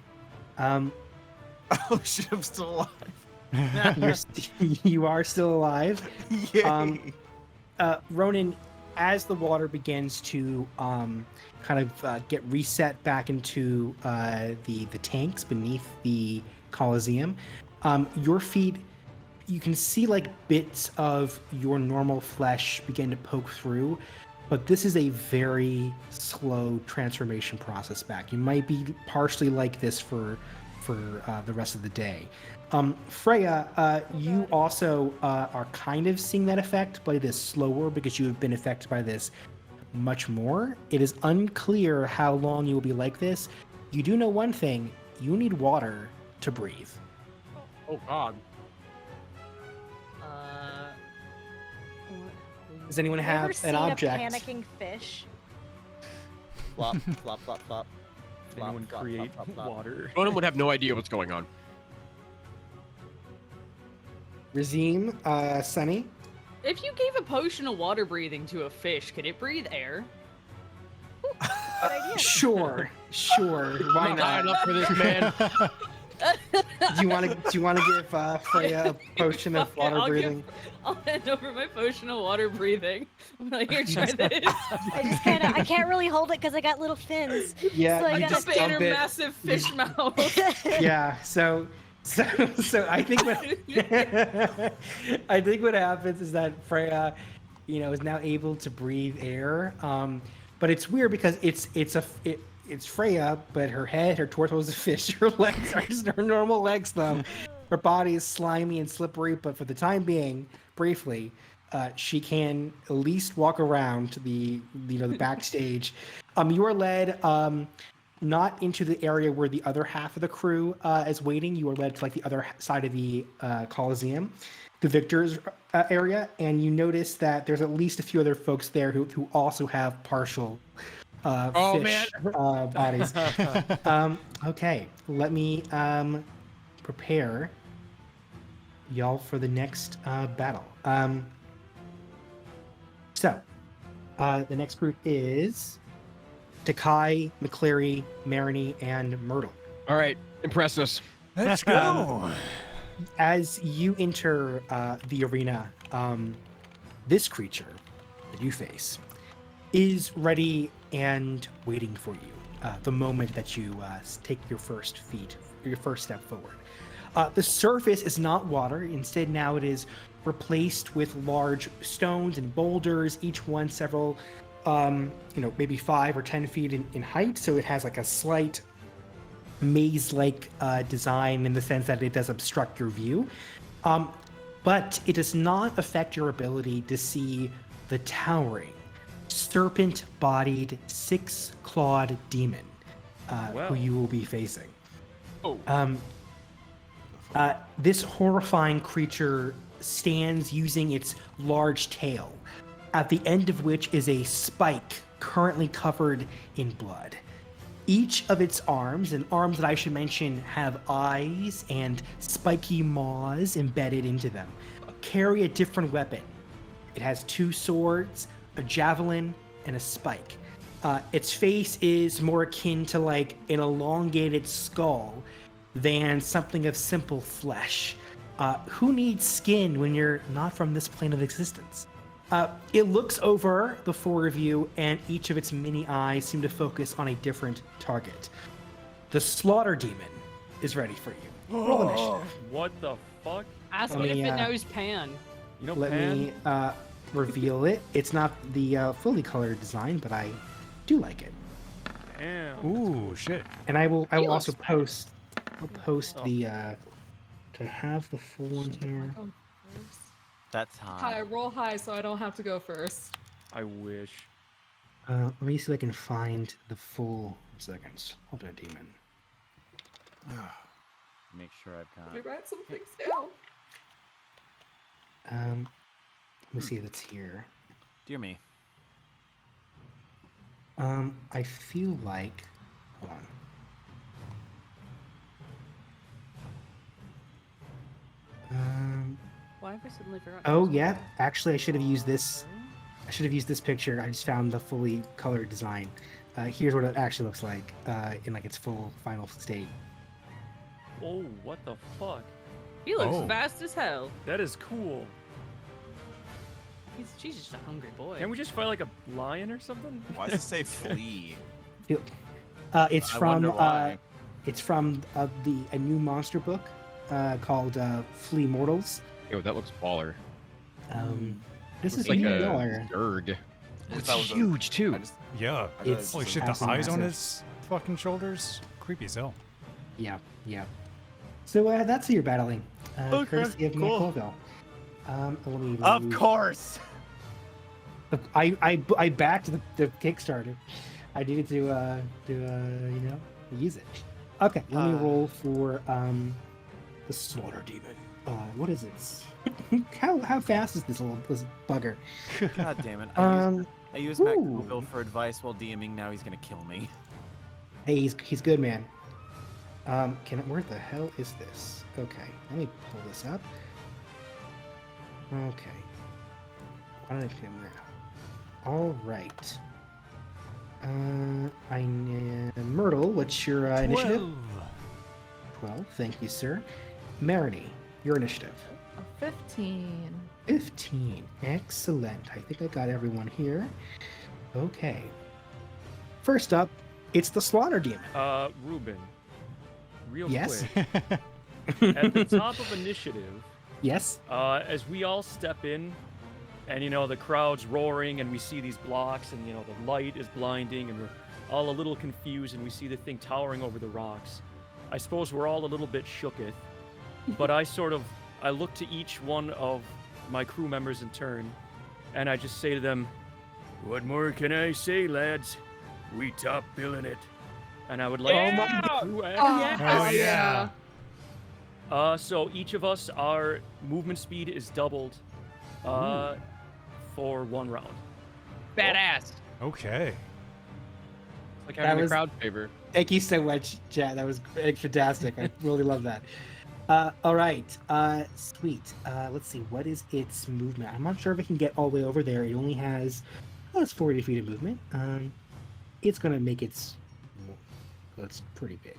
Oh shit, I'm still alive. You are still alive. Yay. Ronan, as the water begins to kind of get reset back into the tanks beneath the Colosseum, your feet, you can see like bits of your normal flesh begin to poke through, but this is a very slow transformation process back. You might be partially like this for the rest of the day. Freya, you also are kind of seeing that effect, but it is slower because you have been affected by this much more. It is unclear how long you will be like this. You do know one thing: you need water to breathe. Oh god. Does anyone Have have you ever an seen object? a panicking fish? Flop, flop, flop, flop. Anyone Flop, create flop, flop, flop. water? Ronan would have no idea what's going on. Razim, Sunny. If you gave a potion of water breathing to a fish, could it breathe air? Good idea. Sure. Why I'm dying not? up for this, man. Do you want to give Freya a potion of Fuck it, water breathing? I'll hand over my potion of water breathing. I'm like, here, try this. I can't really hold it because I got little fins. Yeah, So I you gotta just Up in her dump it. massive fish mouth. Yeah, so I think what happens is that Freya, is now able to breathe air. But it's weird because it's Freya, but her head, her torso is a fish. Her legs are just her normal legs, though. Her body is slimy and slippery, but for the time being, briefly, she can at least walk around the backstage. You are led not into the area where the other half of the crew is waiting. You are led to like the other side of the Coliseum, the victors area, and you notice that there's at least a few other folks there who also have partial fish bodies. Okay, let me prepare y'all for the next battle. So the next group is Takai, McCleary, Marini, and Myrtle. All right, impress us. Let's go. As you enter the arena, this creature that you face is ready and waiting for you the moment that you take your first step forward. The surface is not water. Instead, now it is replaced with large stones and boulders, each one several, maybe 5 or 10 feet in height. So it has like a slight maze-like design in the sense that it does obstruct your view. But it does not affect your ability to see the towering, serpent-bodied, 6-clawed demon who you will be facing. This horrifying creature stands using its large tail, at the end of which is a spike currently covered in blood. Each of its arms, and arms that I should mention have eyes and spiky maws embedded into them, carry a different weapon. It has 2 swords, a javelin, and a spike. Its face is more akin to like an elongated skull than something of simple flesh. Who needs skin when you're not from this plane of existence? It looks over the 4 of you, and each of its many eyes seem to focus on a different target. The Slaughter Demon is ready for you. Roll initiative. What the fuck? Ask Let it if me, it knows Pan. You know, Let Pan? me reveal it. It's not the fully colored design, but I do like it. Damn. Ooh, shit. And I will He also looks post Oh. the to have the full one here. That's high. Hi, roll high so I don't have to go first. I wish. Let me see if I can find the full seconds. Hold on, demon. Make sure I've Let me got. write some things down. Let me see if it's here. Dear me. I feel like. Hold on. Why have I suddenly forgotten? Oh yeah, actually I should have used this. I should have used this picture. I just found the fully colored design. Here's what it actually looks like in like its full final state. Oh, what the fuck? He looks Oh. fast as hell. That is cool. She's just a hungry boy. Can't we just fight like a lion or something? Why does it say flea? It's I from wonder why. a new monster book called Flea Mortals. Yo, that looks baller. This Looks is like $80. a Zerg. I It's thought it was a- huge too. I just- Yeah. I thought It's- Holy just- shit, the absolutely eyes on massive. his fucking shoulders. Creepy as hell. Yeah. So that's who you're battling. Okay, Courtesy of cool. Colville. Let me Of move- course. I backed the Kickstarter. I needed to use it. Okay, let me roll for the Slaughter Demon. What is it? how fast is this bugger? God damn it. I used ooh. Matt Google for advice while DMing. Now he's gonna kill me. Hey, he's good, man. Where the hell is this? Okay, let me pull this up. Okay. Why don't I do that? All right. Myrtle, what's your initiative? 12. Thank you, sir. Marini, your initiative. 15. 15. Excellent. I think I got everyone here. Okay. First up, it's the Slaughter Demon. Ruben. Real Yes? quick. At the top of initiative, Yes? as we all step in, and the crowd's roaring, and we see these blocks, and the light is blinding, and we're all a little confused, and we see the thing towering over the rocks. I suppose we're all a little bit shooketh, but I look to each one of my crew members in turn, and I just say to them, "What more can I say, lads? We top billing it." And I would like to see the crew act. Oh, yeah. So each of us, our movement speed is doubled for 1 round. Badass. Okay. Like That having was- a crowd favor. Thank you so much, Chad. That was fantastic. I really love that. All right. Sweet. Let's see. What is its movement? I'm not sure if it can get all the way over there. It only has, it's 40 feet of movement. It's going to make its... Oh, it's pretty big.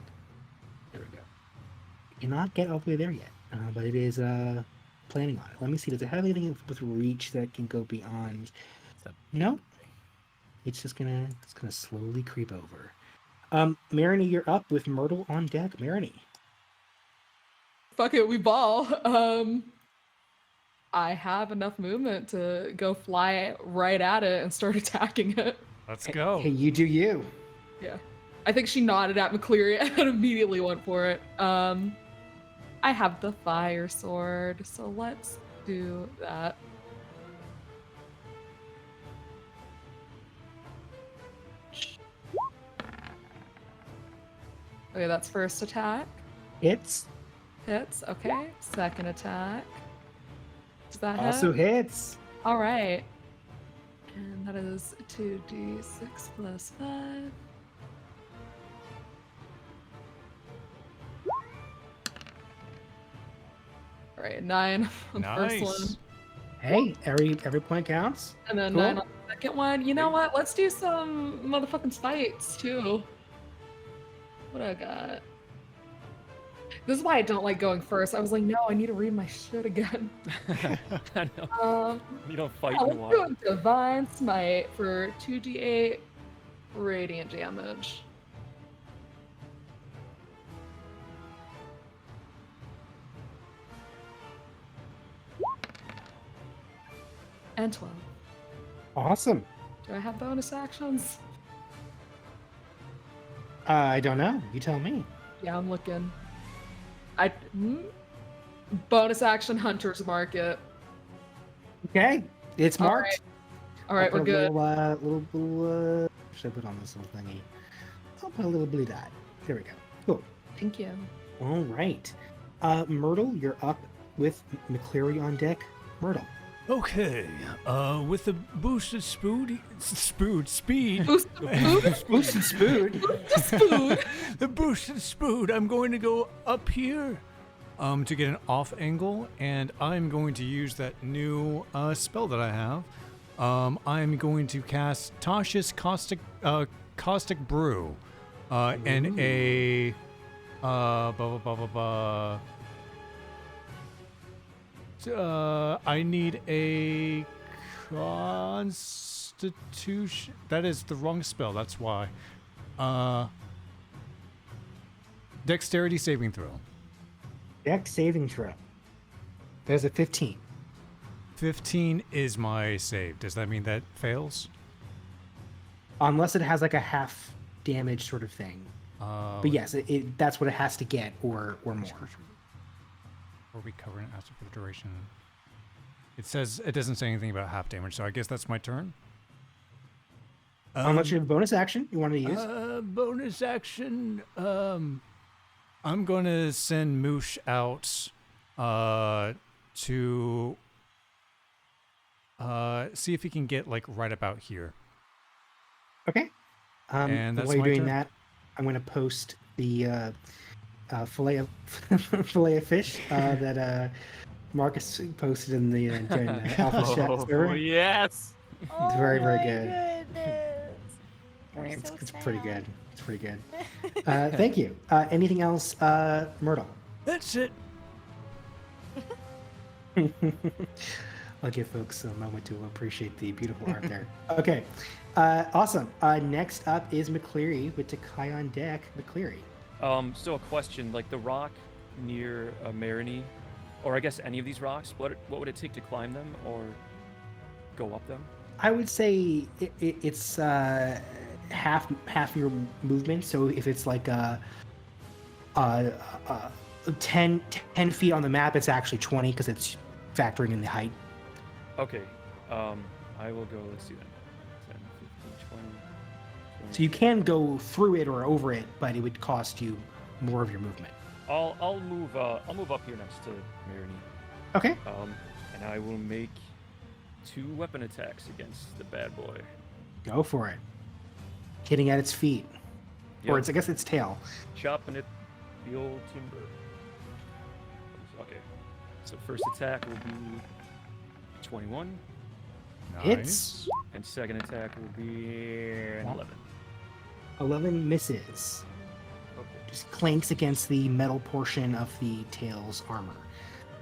There we go. It cannot get all the way there yet. But it is planning on it. Let me see. Does it have anything with reach that can go beyond? No. It's gonna slowly creep over. Marini, you're up with Myrtle on deck. Marini. Fuck it, we ball. I have enough movement to go fly right at it and start attacking it. Let's go. Hey, you do you. Yeah. I think she nodded at McCleary and immediately went for it. I have the fire sword, so let's do that. Okay, that's first attack. Hits. Hits, okay. Second attack. Does that Also hit? hits. All right. And that is 2d6 plus 5. All right, 9 on the first one. Nice. Hey, every point counts. And then Cool. 9 on the second one. You know what? Let's do some motherfucking spites, too. What do I got? This is why I don't like going first. I was like, no, I need to read my shit again. I know. You don't fight Yeah, in a let's do while. a Divine Smite for 2d8 radiant damage. And 12. Awesome. Do I have bonus actions? I don't know. You tell me. Yeah, I'm looking. Bonus action Hunter's Market. Okay, it's All marked. right. All right, I'll we're put a good. Little, should I put on this little thingy? I'll put a little blue dot. There we go. Cool. Thank you. All right. Myrtle, you're up with McCleary on deck. Myrtle. Okay. With the boosted speed. Boost the Boosted spoon. spoon. The boosted spoon. I'm going to go up here to get an off angle, and I'm going to use that new spell that I have. I'm going to cast Tasha's Caustic Brew and a I need a Constitution. That is the wrong spell. That's why. Dexterity saving throw. Deck saving throw. There's a 15. 15 is my save. Does that mean that fails? Unless it has like a half damage sort of thing. But But yes, that's what it has to get or more. Or we cover it after for the duration. It says it doesn't say anything about half damage, so I guess that's my turn. Unless you have a bonus action you want to use. Bonus action. I'm going to send Moosh out to see if he can get like right about here. Okay. And that's while you're my doing turn. that, I'm going to post the fillet of fish that Marcus posted in the Alpha chat server. Oh, yes. It's very, very my good. Goodness. We're so It's pretty sad. good. It's pretty good. Thank you. Anything else, Myrtle? That's it. I'll give folks a moment to appreciate the beautiful art there. Okay. Awesome. Next up is McCleary with Takai on deck. McCleary. So a question, like the rock near Marini, or I guess any of these rocks, what would it take to climb them or go up them? I would say it's half your movement. So if it's like 10 feet on the map, it's actually 20 because it's factoring in the height. Okay. I will go, let's see then. 10, 15, 20. So you can go through it or over it, but it would cost you more of your movement. I'll move up here next to Marini. Okay. And I will make 2 weapon attacks against the bad boy. Go for it. Hitting at its feet. Or Yep. I guess its tail. Chopping it the old timber. Okay. So first attack will be 21, Hits. and second attack will be an 11. 11 misses. Okay. Just clanks against the metal portion of the tail's armor.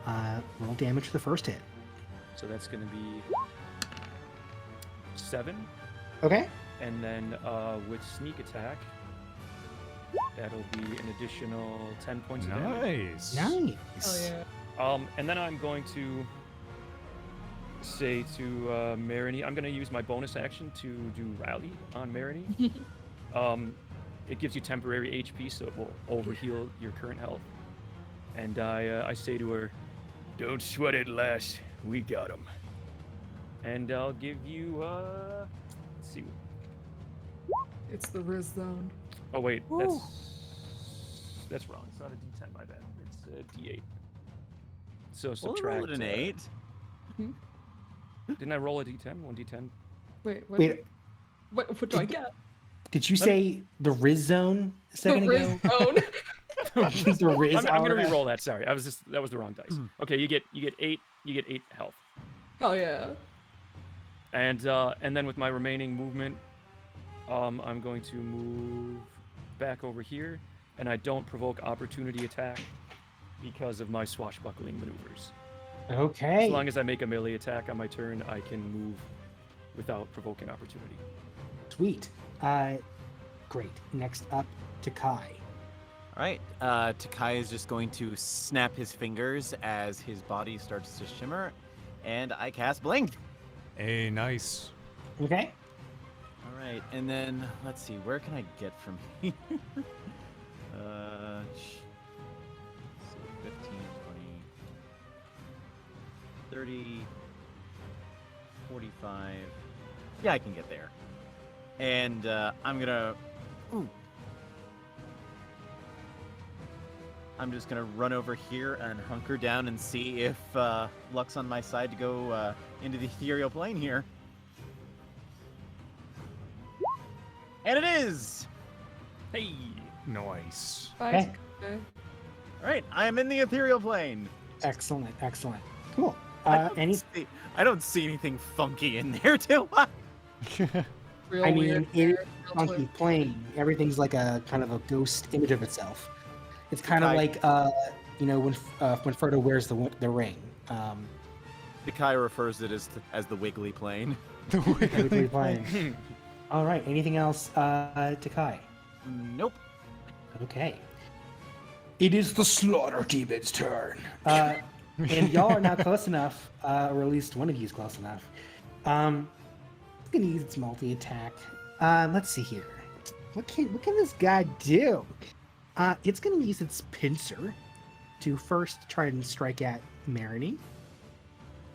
Roll damage for the first hit. So that's going to be 7. Okay. And then with sneak attack, that'll be an additional 10 points of damage. Nice. Nice. Oh yeah. And then I'm going to say to Marini, I'm going to use my bonus action to do Rally on Marini. It gives you temporary HP, so it will overheal your current health. And I say to her, "Don't sweat it, lass. We got him." And I'll give you, let's see. It's the Riz zone. Oh wait, that's wrong. It's not a D10, my bad. It's a D8. So Well, subtract. rolled an 8. Didn't I roll a D10? 1 D10. Wait, what? Wait, What do I get? did you say the Riz zone a second The Riz ago? zone. The Riz I'm gonna aura? re-roll that. Sorry, that was the wrong dice. Okay, you get 8. You get 8 health. Oh yeah. And then with my remaining movement, I'm going to move back over here, and I don't provoke opportunity attack because of my swashbuckling maneuvers. Okay. As long as I make a melee attack on my turn, I can move without provoking opportunity. Sweet. Great. Next up, Takai. All right. Takai is just going to snap his fingers as his body starts to shimmer, and I cast Blink. Hey, nice. Okay. All right, and then let's see, where can I get from here? So 15, 20, 30, 45. Yeah, I can get there. And I'm gonna. Ooh. I'm just gonna run over here and hunker down and see if luck's on my side to go into the ethereal plane here. And it is! Hey! Nice. Okay. Okay. Alright, I am in the ethereal plane. Excellent. Excellent. Cool. I don't see anything funky in there, do I? Real I mean, weird. it is Real funky weird. plane. Everything's like a kind of a ghost image of itself. It's kind of Takai- like when Frodo wears the ring. Takai refers to it as the wiggly plane. Everybody playing. All right. Anything else, Takai? Nope. Okay. It is the Slaughter Demon's turn. And y'all are now close enough, or at least one of you is close enough. It's gonna use its multi-attack. Let's see here. What can this guy do? It's gonna use its pincer to first try and strike at Marini.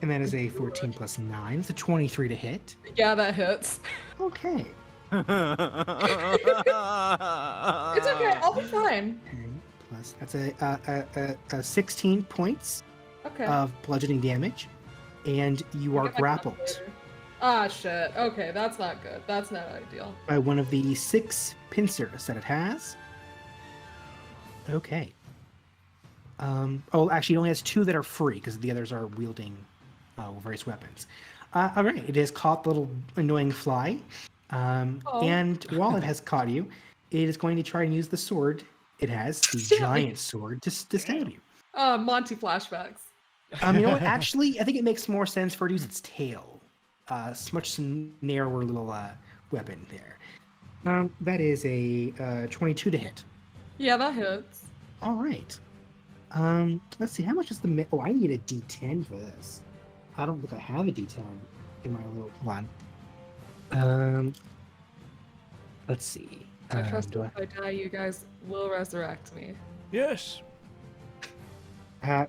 And that is a 14 plus 9. It's a 23 to hit. Yeah, that hits. Okay. It's okay. I'll be fine. And plus, that's a 16 points Okay. of bludgeoning damage. And you I'll are get my grappled calculator. Ah, shit. Okay, that's not good. That's not ideal. by one of the 6 pincers that it has. Okay. Oh, actually, it only has 2 that are free because the others are wielding various weapons. All right, it has caught the little annoying fly. And while it has caught you, it is going to try and use the sword it has, the Stab me. giant sword, to stab you. Monty flashbacks. You know what? Actually, I think it makes more sense for it to use its tail. It's much narrower little weapon there. That is a 22 to hit. Yeah, that hits. All right. Let's see. How much is the? Oh, I need a D10 for this. I don't think I have a D10 in my little one. Let's see. I trust do if I die, you guys will resurrect me. Yes. I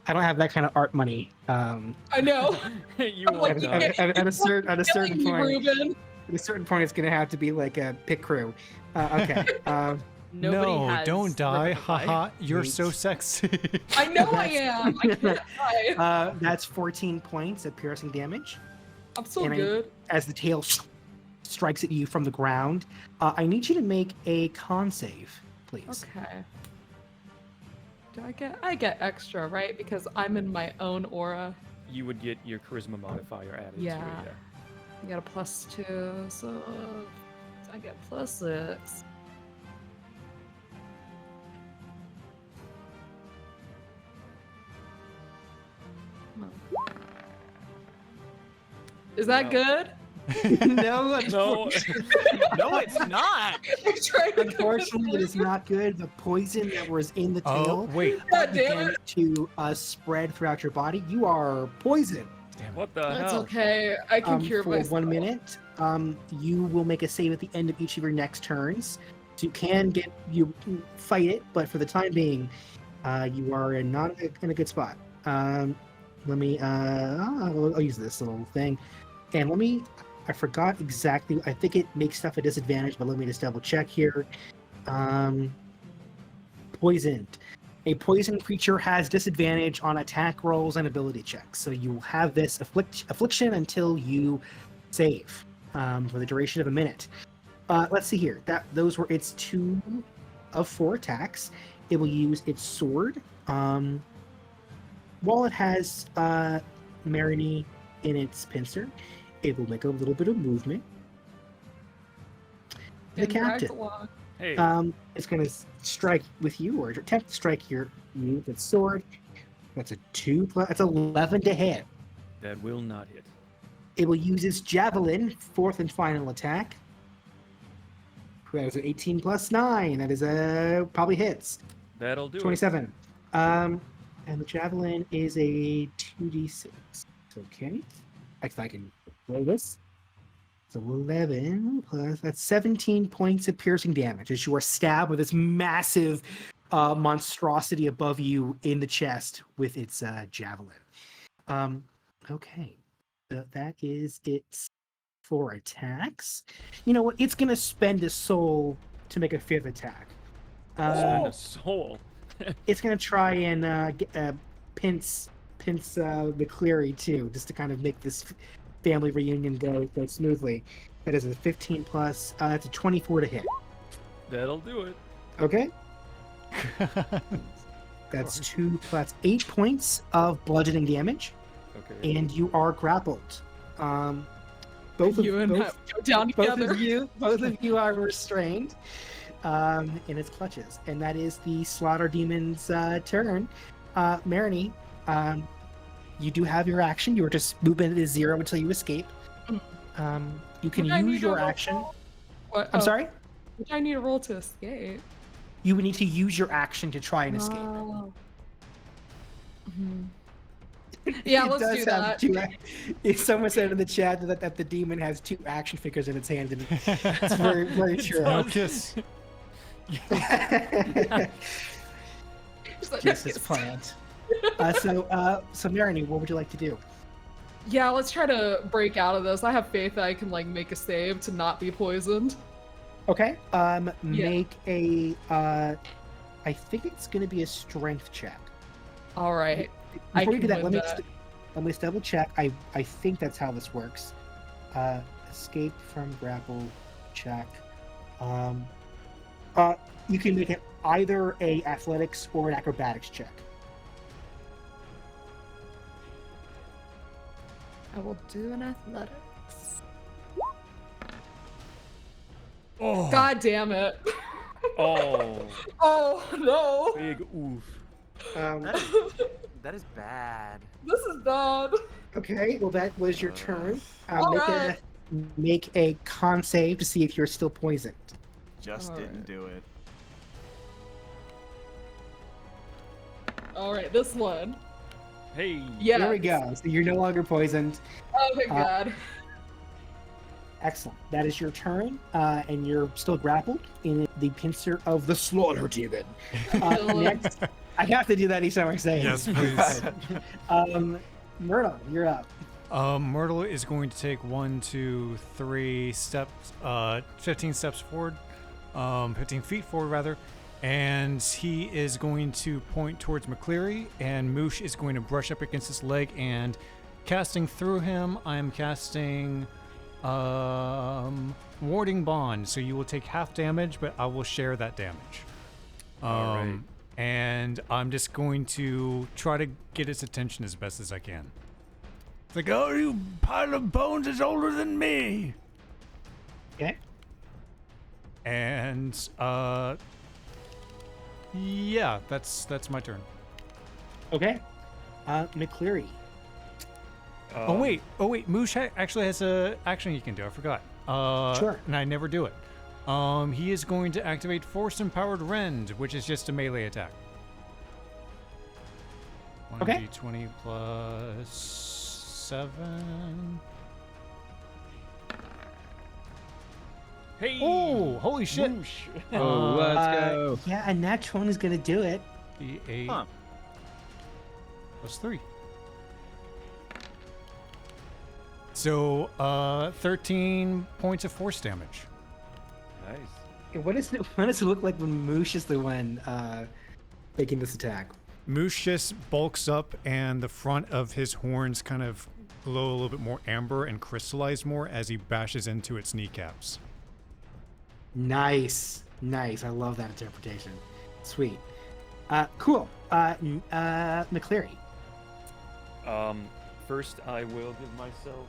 don't have that kind of art money. I know. You I'm like, won't you die. can't- At a certain Killing me, point, Ruben. at a certain point, it's gonna have to be like a pit crew. Okay. Nobody no, has don't die. Revivify. Haha, you're Wait. so sexy. I know I am. I can't die. That's 14 points of piercing damage I'm so and I- good. as the tail strikes at you from the ground. I need you to make a con save, please. Okay. Do I get extra, right? Because I'm in my own aura. You would get your charisma modifier added to it. Yeah. I got a +2, so I get +6. Come on. Is that good? No, No. No, it's not. I'm trying to unfortunately, it is not good. The poison that was in the Oh, tail wait. God damn began it. to spread throughout your body. You are poisoned. What the That's hell? okay. I can cure For myself. 1 minute. You will make a save at the end of each of your next turns. So you can fight it, but for the time being, you are not in a good spot. Let me. I'll use this little thing, and I forgot exactly. I think it makes stuff a disadvantage, but let me just double check here. Poisoned. A poisoned creature has disadvantage on attack rolls and ability checks. So you will have this affliction until you save for the duration of a minute. Let's see here. Those were its 2 of 4 attacks. It will use its sword. While it has Marini in its pincer, it will make a little bit of movement. The Getting dragged captain. along. Hey, It's going to strike with you, or attempt to strike you with its sword. That's a 2 plus. That's 11 to hit. that will not hit. It will use its javelin, 4th and final attack. That is an 18 plus 9. That is probably hits. That'll do it. 27. And the javelin is a 2d6. Okay. I can roll this. So 11 plus, that's 17 points of piercing damage as you are stabbed with this massive monstrosity above you in the chest with its javelin. Okay. So that is its 4 attacks. You know what? It's going to spend a soul to make a 5th attack. Spend a soul. It's going to try and pinch McCleary too, just to kind of make this family reunion go smoothly. That is a 15 plus. That's a 24 to hit. That'll do it. Okay. That's 2 plus 8 points of bludgeoning damage, Okay. and you are grappled. Both You and I both, go down both together. both of you are restrained in its clutches, and that is the Slaughter Demon's turn. Marini, you do have your action. You are just movement is 0 until you escape. You can Would I need use to your roll? action. What? I'm sorry. Which I need to roll to escape. You would need to use your action to try and escape. Oh. Yeah, It let's does do have that. two if someone said in the chat that the demon has 2 action figures in its hand, and it's very, very true. Focus. Just as planned. So Marini, what would you like to do? Yeah, let's try to break out of this. I have faith that I can like make a save to not be poisoned. Okay. Make a. I think it's going to be a strength check. All right. I Before you do can that, win let that. me just double check. I think that's how this works. Escape from grapple check. You can make it either a athletics or an acrobatics check. I will do an athletics. Oh. God damn it. Oh, Oh no. big oof. That is bad. This is bad. Okay, well that was your turn. All Make, right. make a con save to see if you're still poisoned. Just All didn't right. do it. All right, this one. Hey. Yeah. There we go. So you're no longer poisoned. Oh my god. Excellent. That is your turn, and you're still grappled in the pincer of the Slaughter Demon. Next, I have to do that each time I say it. Yes, please. Myrtle, you're up. Myrtle is going to take 1, 2, 3 steps, 15 steps forward, 15 feet forward rather, and he is going to point towards McCleary, and Moosh is going to brush up against his leg, and casting through him, I'm casting Warding Bond, so you will take half damage, but I will share that damage. All right. And I'm just going to try to get his attention as best as I can. It's like, oh, you pile of bones is older than me. Okay. And yeah, that's my turn. Okay. McCleary, Oh wait, Moosh actually has a action he can do. I forgot. Sure. And I never do it. He is going to activate Force Empowered Rend, which is just a melee attack. Okay. 1d20 plus 7. Hey! Oh, holy shit! Moosh. Oh, let's go. Yeah, a natural one is gonna do it. D8 Huh. plus 3. So, 13 points of force damage. Nice. What does it look like when Moosh is the one making this attack? Moosh just bulks up, and the front of his horns kind of glow a little bit more amber and crystallize more as he bashes into its kneecaps. Nice. I love that interpretation. Sweet. Cool. McCleary. First, I will give myself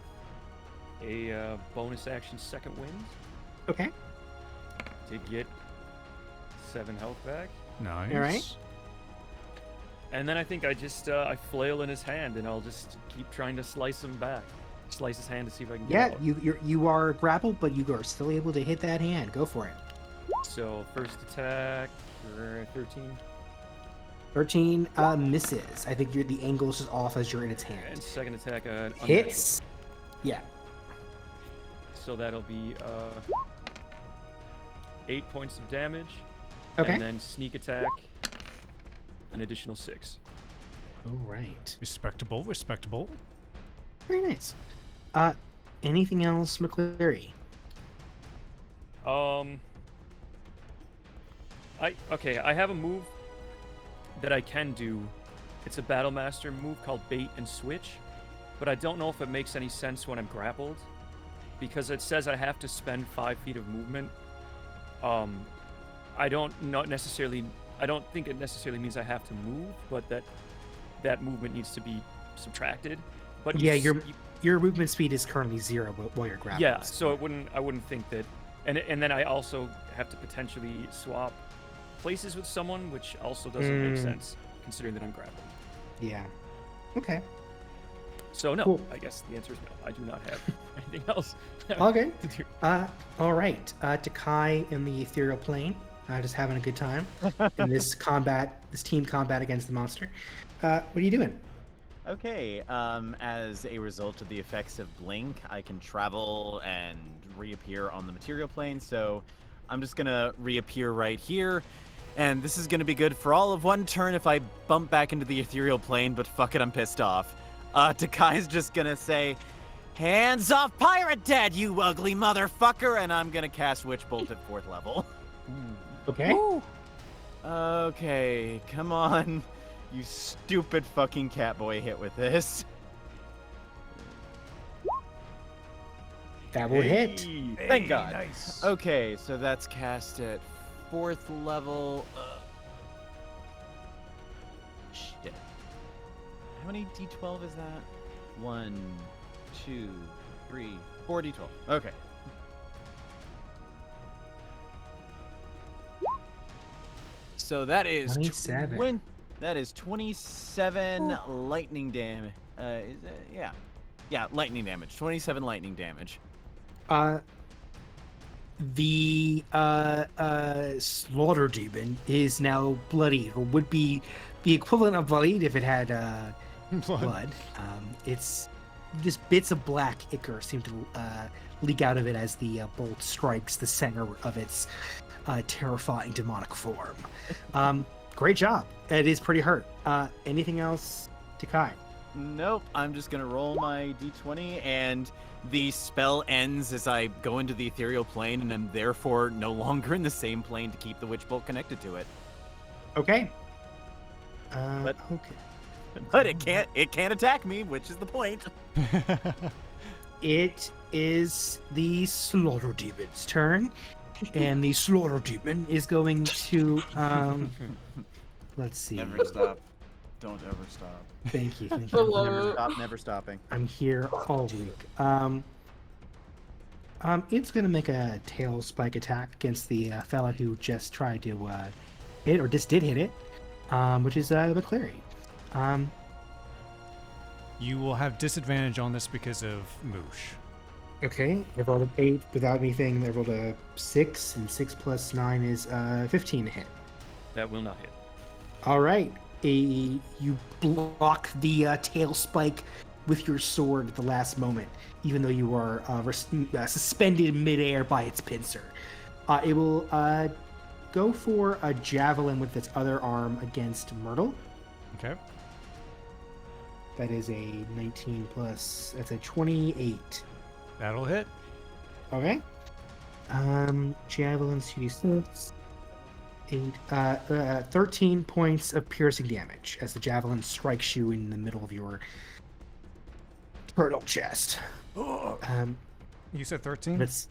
a bonus action second wind Okay. to get 7 health back. Nice. All right. And then I think I just I flail in his hand, and I'll just keep trying to slice him back. Slice his hand to see if I can Yeah, get out. you are grappled, but you are still able to hit that hand. Go for it. So first attack, 13, 13 misses. I think the angle is just off as you're in its and hand. second attack, Hits. Yeah. So that'll be 8 points of damage. Okay. And then sneak attack, an additional 6. All right. Respectable. Very nice. Anything else, McCleary? I have a move that I can do. It's a Battle Master move called Bait and Switch, but I don't know if it makes any sense when I'm grappled, because it says I have to spend 5 feet of movement. I don't think it necessarily means I have to move, but that movement needs to be subtracted. But Yeah, your movement speed is currently 0 while you're grappled. yeah, so I wouldn't think that, and then I also have to potentially swap places with someone, which also doesn't make sense considering that I'm grappled. Yeah. Okay. So no, Cool. I guess the answer is no. I do not have anything else. Okay. to do. All right. Takai in the ethereal plane, just having a good time in this team combat against the monster. What are you doing? Okay, as a result of the effects of Blink, I can travel and reappear on the material plane, so I'm just gonna reappear right here, and this is gonna be good for all of one turn if I bump back into the ethereal plane, but fuck it, I'm pissed off. Takai's just gonna say, "Hands off Pirate Dad, you ugly motherfucker," and I'm gonna cast Witch Bolt at 4th level. Okay. Okay, come on. You stupid fucking Catboy hit with this. That will hit. Hey, thank God. Nice. Okay, so that's cast at 4th level. Shit. How many D12 is that? 1, 2, 3, 4 D12. Okay. So that is 27. That is 27 lightning damage. Yeah, lightning damage. 27 lightning damage. The slaughter demon is now bloodied, or would be the equivalent of bloodied if it had blood. It's just bits of black ichor seem to leak out of it as the bolt strikes the center of its terrifying demonic form. Great job. It is pretty hurt. Anything else, Takai? Nope, I'm just gonna roll my d20, and the spell ends as I go into the ethereal plane, and I'm therefore no longer in the same plane to keep the witch bolt connected to it. Okay. But- Okay. But it can't attack me, which is the point. It is the slaughter demon's turn, and the slaughter demon is going to let's see. Never stop. Don't ever stop. Thank you. Thank I you. love Never it. stop. Never stopping. I'm here all week. It's gonna make a tail spike attack against the fella who just tried to hit, or just did hit it, which is McCleary. You will have disadvantage on this because of Moosh. Okay, I rolled an 8 without anything. I rolled a 6, and 6 plus 9 is 15 to hit. That will not hit. All right. You block the tail spike with your sword at the last moment, even though you are suspended midair by its pincer. It will go for a javelin with its other arm against Myrtle. Okay. That is a 19 plus. That's a 28. That'll hit. Okay. Javelin CD6. 13 points of piercing damage as the javelin strikes you in the middle of your turtle chest. You said 13? That's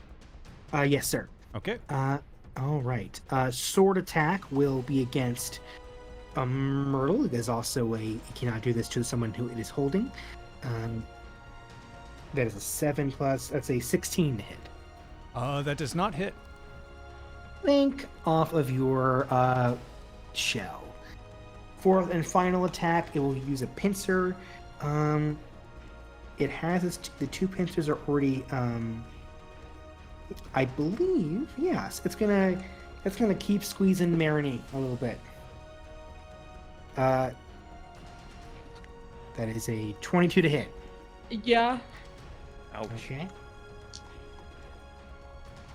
yes, sir. Okay. All right. Sword attack will be against Myrtle. It is also you cannot do this to someone who it is holding. That is a 7 plus. That's a 16 to hit. That does not hit. Think off of your shell. Fourth and final attack, it will use a pincer. It has the 2 pincers are already. I believe, yes. It's gonna keep squeezing Marini a little bit. That is a 22 to hit. Yeah. Ouch. Okay.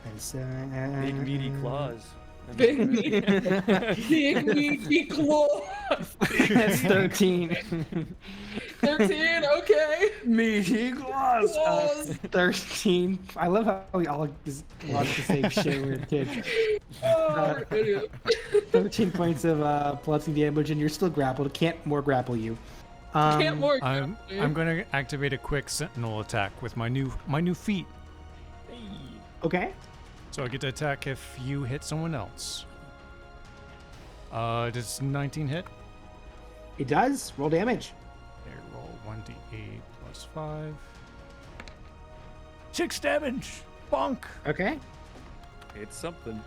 That's, Big meaty claws. Big meaty claw. That's 13. 13, okay. Meaty claws. Claws. 13. I love how we all just watch the same shit when we were kids. Oh, idiot. 13 points of bludgeoning damage, and you're still grappled. Can't more grapple you. Can't more. I'm going to activate a quick sentinel attack with my new feat. Okay. So I get to attack if you hit someone else. Does 19 hit? It does. Roll damage. Okay, roll 1d8 plus 5. 6 damage! Bonk! Okay. It's something.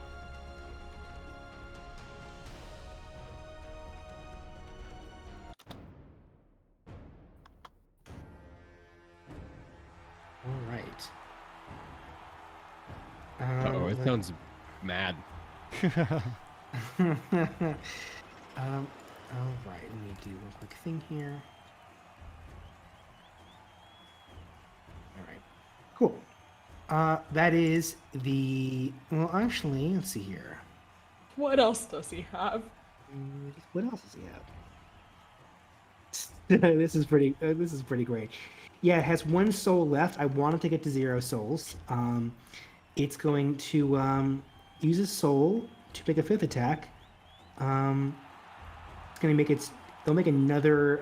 All right. Oh, it sounds mad. All right. Let me do one quick thing here. All right. Cool. That is the. Well, actually, let's see here. What else does he have? What else does he have? This is pretty. This is pretty great. Yeah, it has 1 soul left. I wanted to get to 0 souls. It's going to use a soul to make a 5th attack. It's going to make its. They'll make another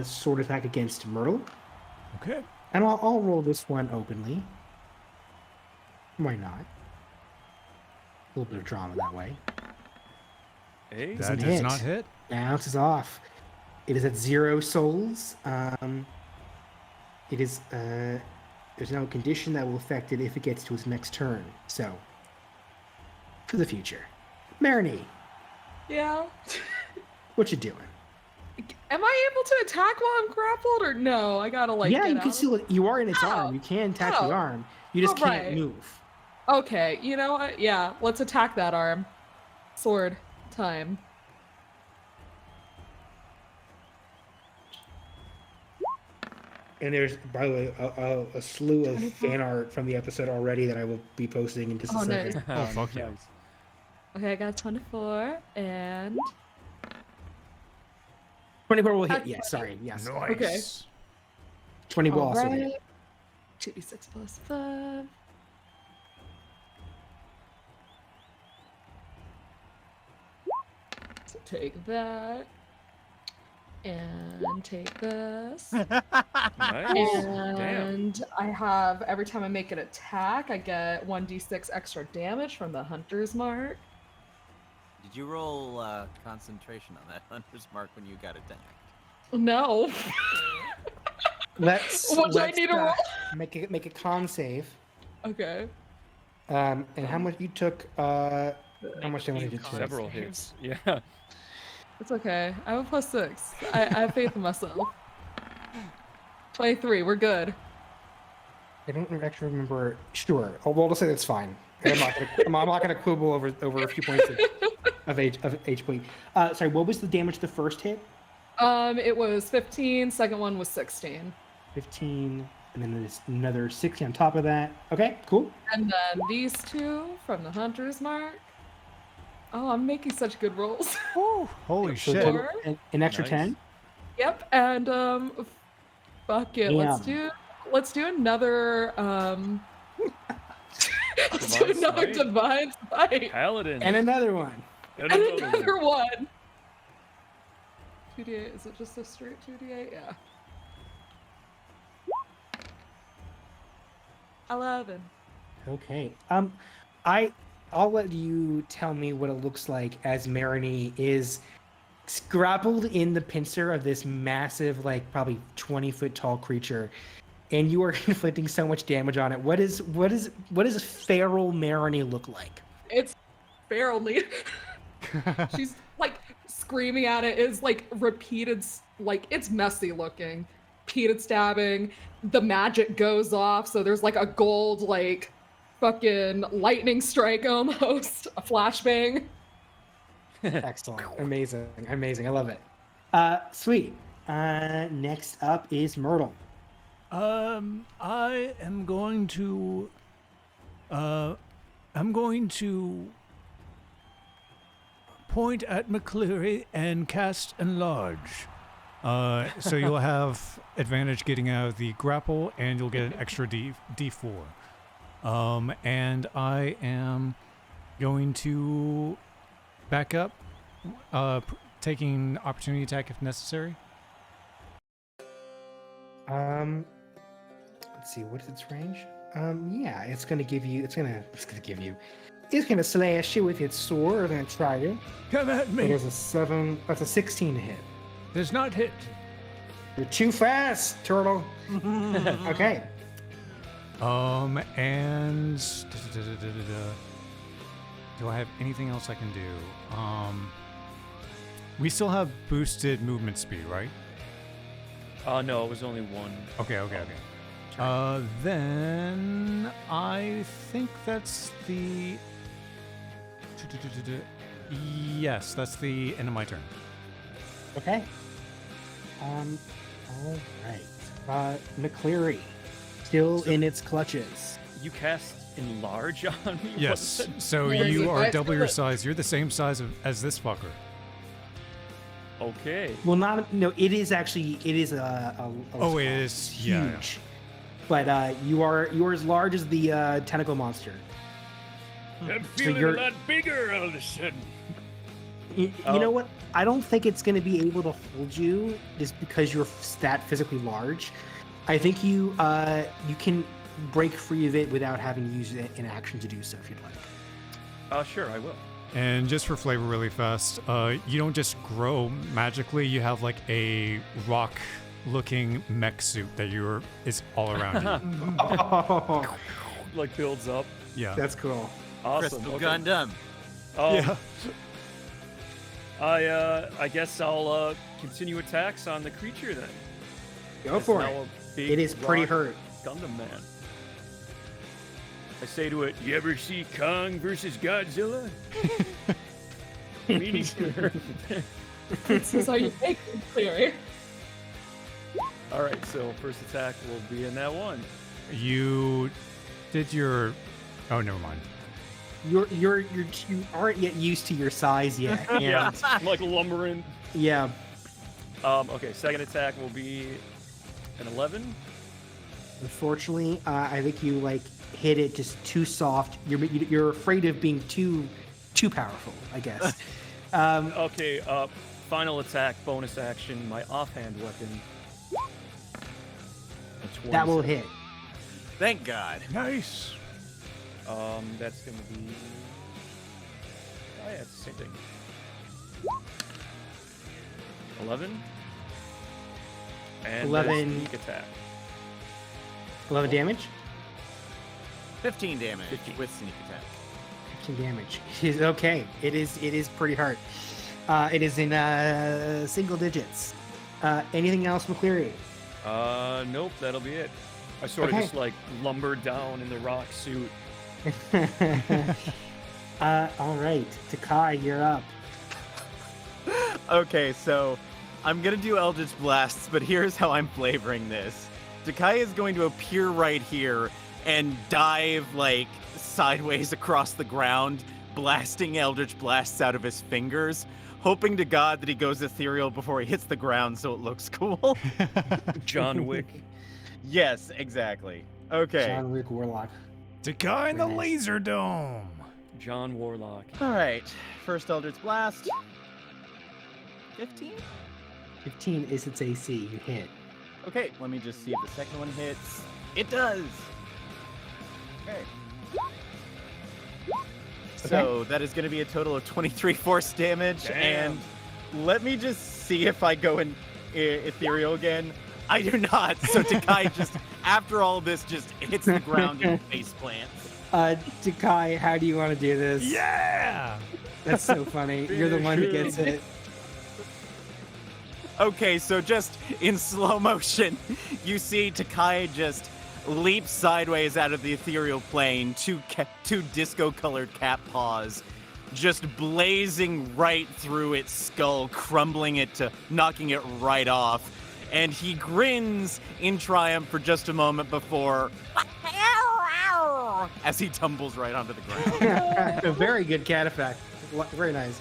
sword attack against Myrtle. Okay. And I'll roll this one openly. Why not? A little bit of drama that way. Hey, That Doesn't does hit. not hit. Bounces off. It is at 0 souls. It is. There's no condition that will affect it if it gets to its next turn. So, for the future, Marini, Yeah. what you doing? Am I able to attack while I'm grappled, or no? I gotta like. yeah, get you can out. still. You are in its Oh. arm. You can attack the Oh. arm. You just can't Alright. move. Okay, you know what? Yeah, let's attack that arm. Sword time. And there's, by the way, a slew of fan art from the episode already that I will be posting in just a Oh, second. nice. Oh, fuck yeah. nice. Okay, I got 24 and 24 will hit. That's Yeah, sorry. Yes. Nice. Okay. 20 will also hit. Alright. 2d6 plus 5. So take that. And take this. Nice. Damn. And I have, every time I make an attack, I get 1d6 extra damage from the hunter's mark. Did you roll concentration on that hunter's mark when you got attacked? No. Let's. What do I let's, need to roll? Make a con save. Okay. And how much you took? How much damage did you take? Several hits. Yeah. It's okay. I have a +6. I have faith in myself. 23. We're good. I don't actually remember. Sure. Oh, we'll just say that's fine. I'm not gonna quibble over a few points of HP. Sorry, what was the damage the first hit? It was 15. Second one was 16. 15, and then there's another 16 on top of that. Okay, cool. And then these two from the hunter's mark. Oh, I'm making such good rolls. Woo, holy So shit. total- an extra Nice. 10. Yep. And fuck it. Damn. Let's do another let's do Divine another Smite? divine smite. Paladin. And another one. And And another one. another one. 2d8. Is it just a straight 2d8? Yeah. 11. Okay. I'll let you tell me what it looks like as Marini is grappled in the pincer of this massive, like probably 20-foot tall creature, and you are inflicting so much damage on it. What does feral Marini look like? It's barely. She's like screaming at it. Is like repeated, like it's messy looking. Repeated stabbing. The magic goes off, so there's like a gold like fucking lightning strike almost, a flashbang. Excellent. Amazing. I love it. Sweet. Next up is Myrtle. I am going to point at McCleary and cast Enlarge. So you'll have advantage getting out of the grapple, and you'll get an extra D4. And I am going to back up, taking opportunity attack if necessary. Let's see, what is its range? Yeah, it's gonna slash you with its sword and try to. Come at It me. is a 7. That's a 16 to hit. Does not hit. You're too fast, turtle. Okay. And do I have anything else I can do? We still have boosted movement speed, right? No, it was only one. Okay. Then I think that's the. Yes, that's the end of my turn. Okay. All right. McCleary, still in its clutches. You cast Enlarge on me? What Yes. is it? So Yeah, you you are guys double do your it. size. You're the same size as this fucker. Okay. Well, no. It is a Oh, it is. huge. Yeah. But you're as large as the tentacle monster. I'm feeling a lot bigger all of a sudden. You Oh. know what? I don't think it's going to be able to hold you just because you're that physically large. I think you can break free of it without having to use it in action to do so if you'd like. Sure, I will. And just for flavor, really fast, you don't just grow magically. You have like a rock-looking mech suit that is all around you. Oh, Like builds up. Yeah. that's cool. Awesome. Crystal okay. Gundam. Yeah. I guess I'll continue attacks on the creature then. Go It's for now it. a big It is pretty rock hurt. Gundam man. I say to it, "You ever see Kong versus Godzilla?" Me neither. This is how you make it clear. All right, so first attack will be in that one. You did your. Oh, never mind. You aren't yet used to your size yet. And, Yeah, I'm like lumbering. yeah. Okay, second attack will be an 11. Unfortunately, I think you like hit it just too soft. You're afraid of being too powerful, I guess. Okay, final attack, bonus action, my offhand weapon. A That will 20. hit. Thank God. Nice. That's gonna be. Oh yeah, it's the same thing. 11. And 11. Sneak attack. 11 damage. 15 damage 15. with sneak attack. 15 damage. Okay. It is pretty hard. It is in single digits. Anything else, McCleary? Nope, that'll be it. I sort of Okay. just like lumbered down in the rock suit. All right, Takai, you're up. Okay, so I'm gonna do Eldritch Blasts, but here's how I'm flavoring this. Takai is going to appear right here and dive like sideways across the ground, blasting Eldritch Blasts out of his fingers, hoping to God that he goes ethereal before he hits the ground so it looks cool. John Wick. Yes, exactly. Okay. John Wick Warlock. Takai in the Very nice. laser dome. John Warlock. All right. First Eldritch Blast. 15? 15 is its AC. You hit. Okay, let me just see if the second one hits. It does. Okay. So that is going to be a total of 23 force damage, Damn. and let me just see if I go in ethereal again. I do not. So Takai just, after all this, just hits the ground and face plants. Takai, how do you want to do this? Yeah. That's so funny. You're the one who gets it. Okay, so just in slow motion, you see Takai just leap sideways out of the ethereal plane, two disco-colored cat paws, just blazing right through its skull, crumbling it to knocking it right off. And he grins in triumph for just a moment before, as he tumbles right onto the ground. A very good cat effect. Very nice.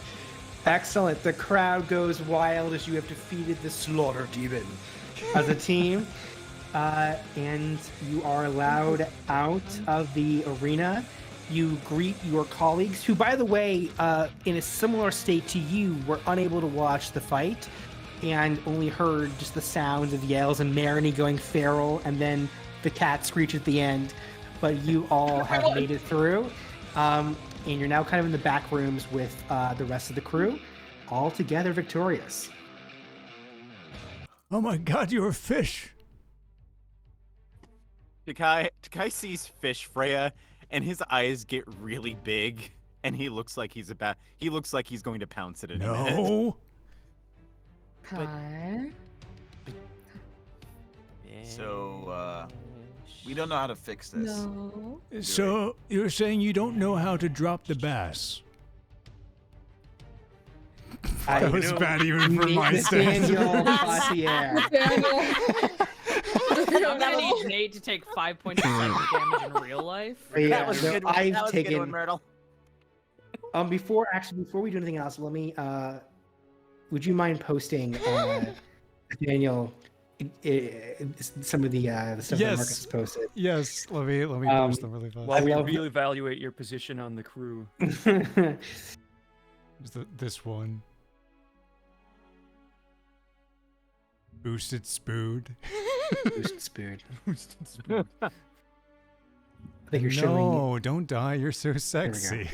Excellent. The crowd goes wild as you have defeated the Slaughter Demon as a team. And you are allowed out of the arena. You greet your colleagues, who, by the way, in a similar state to you, were unable to watch the fight and only heard just the sounds of yells and Marini going feral and then the cat screech at the end. But you all have made it through. And you're now kind of in the back rooms with the rest of the crew, all together victorious. Oh my God, you're a fish. Takai sees Fish Freya, and his eyes get really big, and he looks like he's going to pounce it in a minute. No. Kai. So, we don't know how to fix this. No. So you're saying you don't know how to drop the bass? That was bad even for my standards. Nathaniel Bossier. I'm gonna need Nate to take 5 points of psychic damage in real life. Yeah, That was a no, good one. I've That was a good taken. one, Myrtle. Before we do anything else, let me. Would you mind posting, Nathaniel, some of the stuff that Yes. Marcus has posted? Yes. Let me Um, post them really fast. While we love- reevaluate your position on the crew. This one. Boosted Spood. Boosted Spoon. I think you're showing. No, don't die. You're so sexy.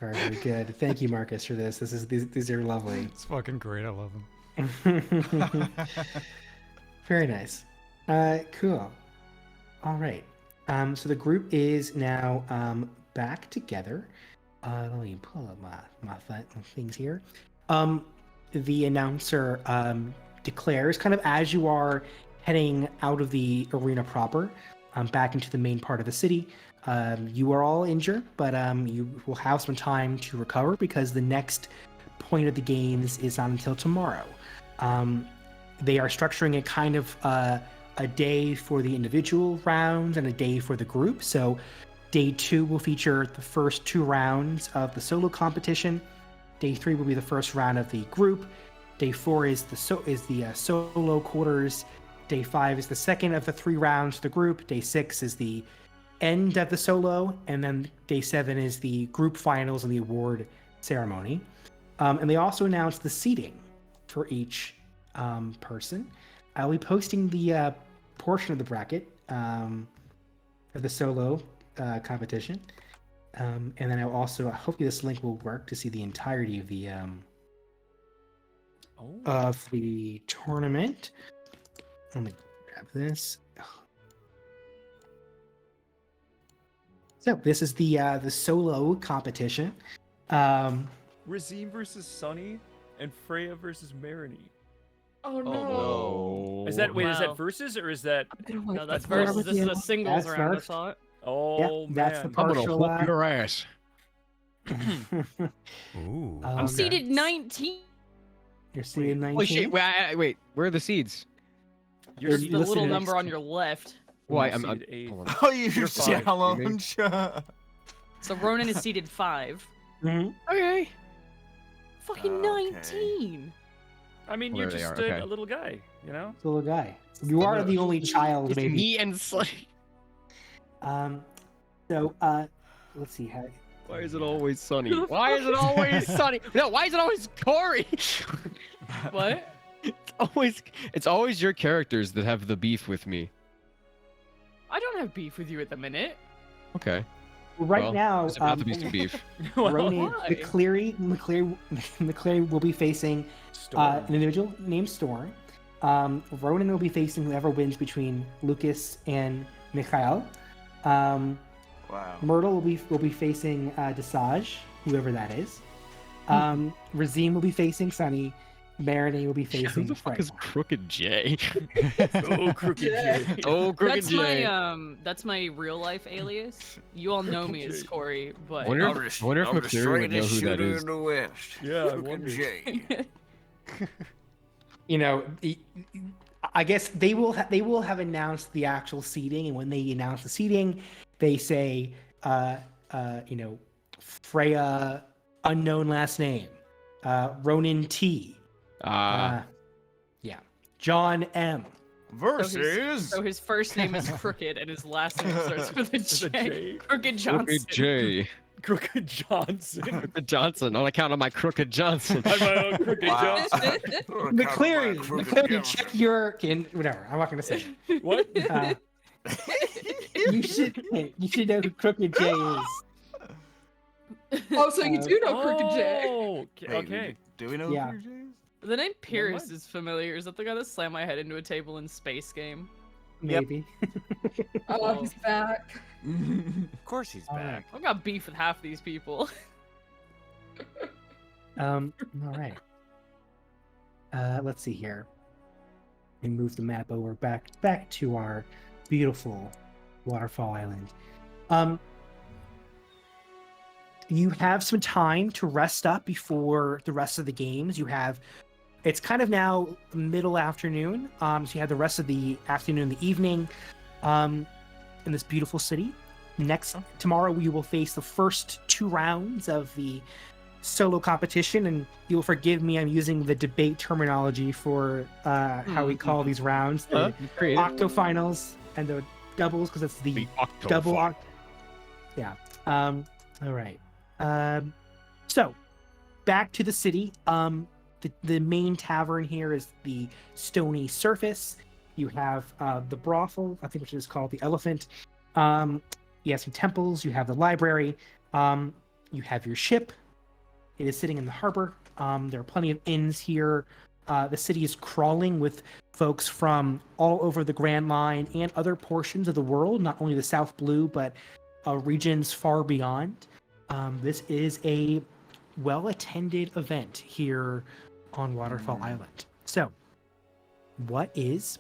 Very, very good. Thank you, Marcus, for this. These are lovely. It's fucking great. I love them. Very nice. Cool. All right. So the group is now back together. Let me pull up my things here. The announcer declares, kind of as you are heading out of the arena proper, back into the main part of the city. You are all injured, but you will have some time to recover because the next point of the games is not until tomorrow. They are structuring a kind of a day for the individual rounds and a day for the group. So day 2 will feature the first 2 rounds of the solo competition. Day 3 will be the first round of the group. Day 4 is the solo quarters. Day 5 is the second of the 3 rounds of the group. Day 6 is the end of the solo, and then day 7 is the group finals and the award ceremony. And they also announced the seating for each person. I'll be posting the portion of the bracket for the solo competition. And then I'll also, hopefully this link will work to see the entirety of the tournament. Let me grab this. So this is the solo competition. Razim versus Sunny and Freya versus Marini. Oh no. no. Is that wait? Is Wow. that versus or is that? I don't like No, that's that part versus. with This is you. a singles That's round, I first. thought. Oh that's the man. part. I'm gonna Partial, whoop your ass. Ooh. I'm Okay. seated 19. You're seeing 19. Holy shit! Wait, where are the seeds? You're You're The listed little next number on to- your left. Well, I'm I'm seated 8. hold on. Oh, you You're fine. challenge. So Ronan is seated 5. Mhm. Okay. Fucking Okay. 19. I mean, There you're they just are, okay. a little guy, you know. It's a little guy. You are the only child, It's maybe. me and Slay. So, let's see how. Why is it always sunny? Why is it always sunny? No, why is it always Corey? What? It's always your characters that have the beef with me. I don't have beef with you at the minute. Okay. Right Well, now, there's about to be some beef. Ronan, Why? McCleary will be facing Storm. an individual named Storm. Ronan will be facing whoever wins between Lucas and Mikhail. Wow. Myrtle will be facing Desage, whoever that is. Razim will be facing Sunny. Marinee will be Who facing the fuck Frank. is Crooked J? Oh, crooked J. Oh, Crooked That's J. that's my real life alias. You all know me as J. Corey, but Wonder if McCleary would know who that is. in the West. Yeah, I Crooked wonder. J. You know, I guess they will have announced the actual seating, and when they announce the seating, they say, you know, Freya, unknown last name, Ronan T. Yeah, John M. Versus. so his first name is Crooked and his last name starts with a With a J. J. Crooked Johnson. Crooked J. Crooked Johnson. Crooked Johnson, on account of my Crooked Johnson. I'm my own Crooked Wow. Johnson. McCleary, check your whatever. I'm not gonna say. What? You should know who Crooked J is. Oh, so you do know Crooked J. Oh, okay. Wait, okay. Do we know Yeah. who Crooked J is? The name Pierce mind. is familiar. Is that the guy that slammed my head into a table in Space Game? Maybe. Oh, he's back. Of course he's All back. I've got beef with half these people. All right. Let's see here. And move the map over back to our beautiful waterfall island. You have some time to rest up before the rest of the games. It's kind of now middle afternoon. So you have the rest of the afternoon and the evening in this beautiful city. Tomorrow we will face the first 2 rounds of the solo competition, and you'll forgive me, I'm using the debate terminology for how we call these rounds. The octo finals and the doubles, because it's the double oct. Yeah. All right. So back to the city. The main tavern here is the Stony Surface. You have the brothel, I think, which is called the Elephant. You have some temples. You have the library. You have your ship. It is sitting in the harbor. There are plenty of inns here. The city is crawling with folks from all over the Grand Line and other portions of the world, not only the South Blue, but regions far beyond. This is a well-attended event here on Waterfall Island. So, what is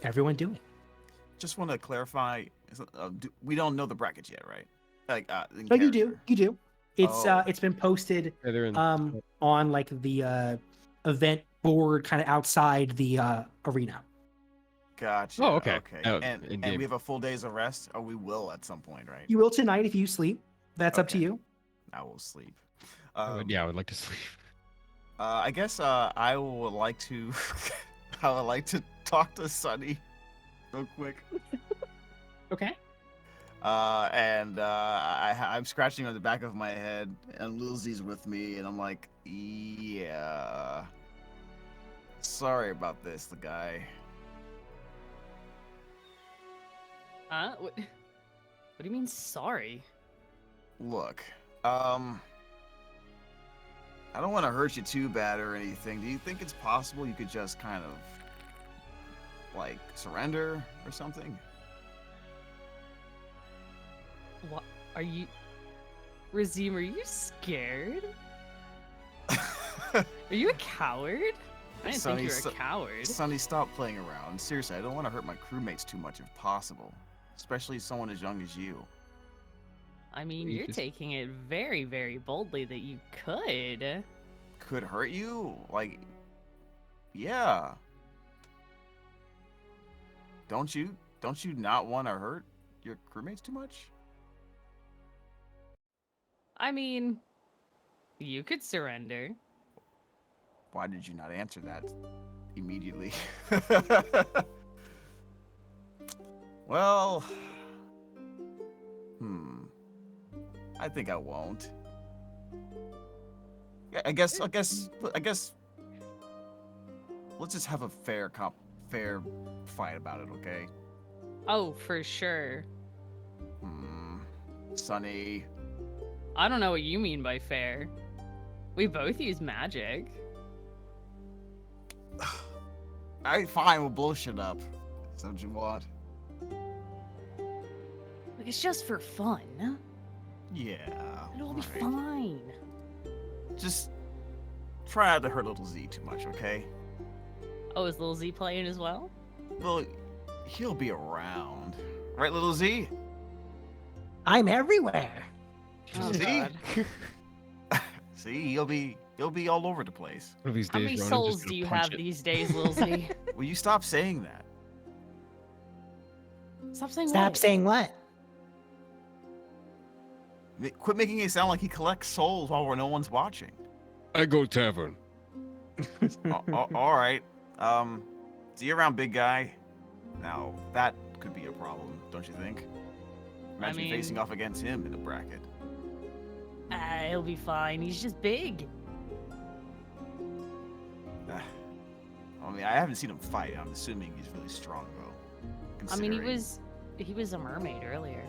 everyone doing? Just want to clarify. We don't know the brackets yet, right? Like, No, you do. You do. It's Oh. it's been posted Yeah, they're in- on like the event board kind of outside the arena. Gotcha. Oh, okay. Okay. Oh, and in-game. we have a full day's of rest, or we will at some point, right? You will tonight if you sleep. That's up to Okay. you. I will sleep. Yeah, I would like to sleep. I guess I would like to. I would like to talk to Sunny, real quick. Okay. I'm scratching on the back of my head, and Lizzie's with me, and I'm like, yeah. Sorry about this, the guy. Huh? What do you mean sorry? Look, I don't want to hurt you too bad or anything. Do you think it's possible you could just kind of, like, surrender or something? What are you, Razim? Are you scared? Are you a coward? I didn't Sonny, think you were a coward. Sonny, stop playing around. Seriously, I don't want to hurt my crewmates too much if possible. Especially someone as young as you. I mean, You you're just- taking it very, very boldly that you could. Could hurt you? Like, yeah. Don't you not want to hurt your crewmates too much? I mean, you could surrender. Why did you not answer that immediately? Well, I think I won't. Yeah, I guess. Let's just have a fair fight about it, okay? Oh, for sure. Sonny. I don't know what you mean by fair. We both use magic. Fine, we'll blow shit up. Is that what you want? Like, it's just for fun. Yeah. It'll be alright. fine. Just try not to hurt little Z too much, okay? Oh, is Lil Z playing as well? Well, he'll be around. Right, little Z? I'm everywhere. Oh, See? God. See, he'll be all over the place. One of these How days, many Ron, I'm just souls gonna do you punch have it. these days, Lil Z? Will you stop saying that? Stop saying Stop what? saying what? Quit making it sound like he collects souls while no one's watching. I go tavern. All right. See you around, big guy. Now, that could be a problem, don't you think? Imagine mean- facing off against him in a bracket. He'll be fine. He's just big. I mean, I haven't seen him fight. I'm assuming he's really strong, though. I mean, considering he was a mermaid earlier.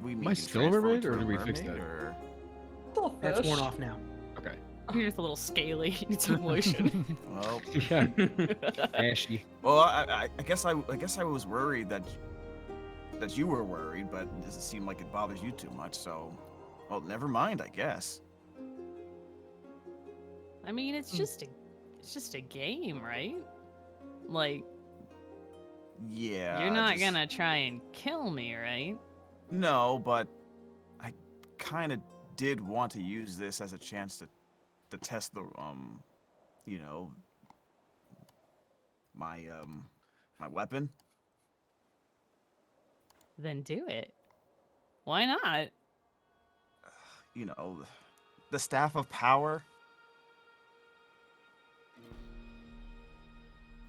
we Am mean I he still a transformed mermaid, to or a did we fix mermaid, that? or- Still That's fish. worn off now. Okay. You're just a little scaly. You need some lotion. Well, Yeah, ashy. well, I guess I was worried that you were worried, but it doesn't seem like it bothers you too much. So, well, never mind, I guess. I mean, it's just a game, right? Like, Yeah. you're not just- gonna try and kill me, right? No, but I kind of did want to use this as a chance to test the you know, my weapon. Then do it. Why not? You know, the staff of power.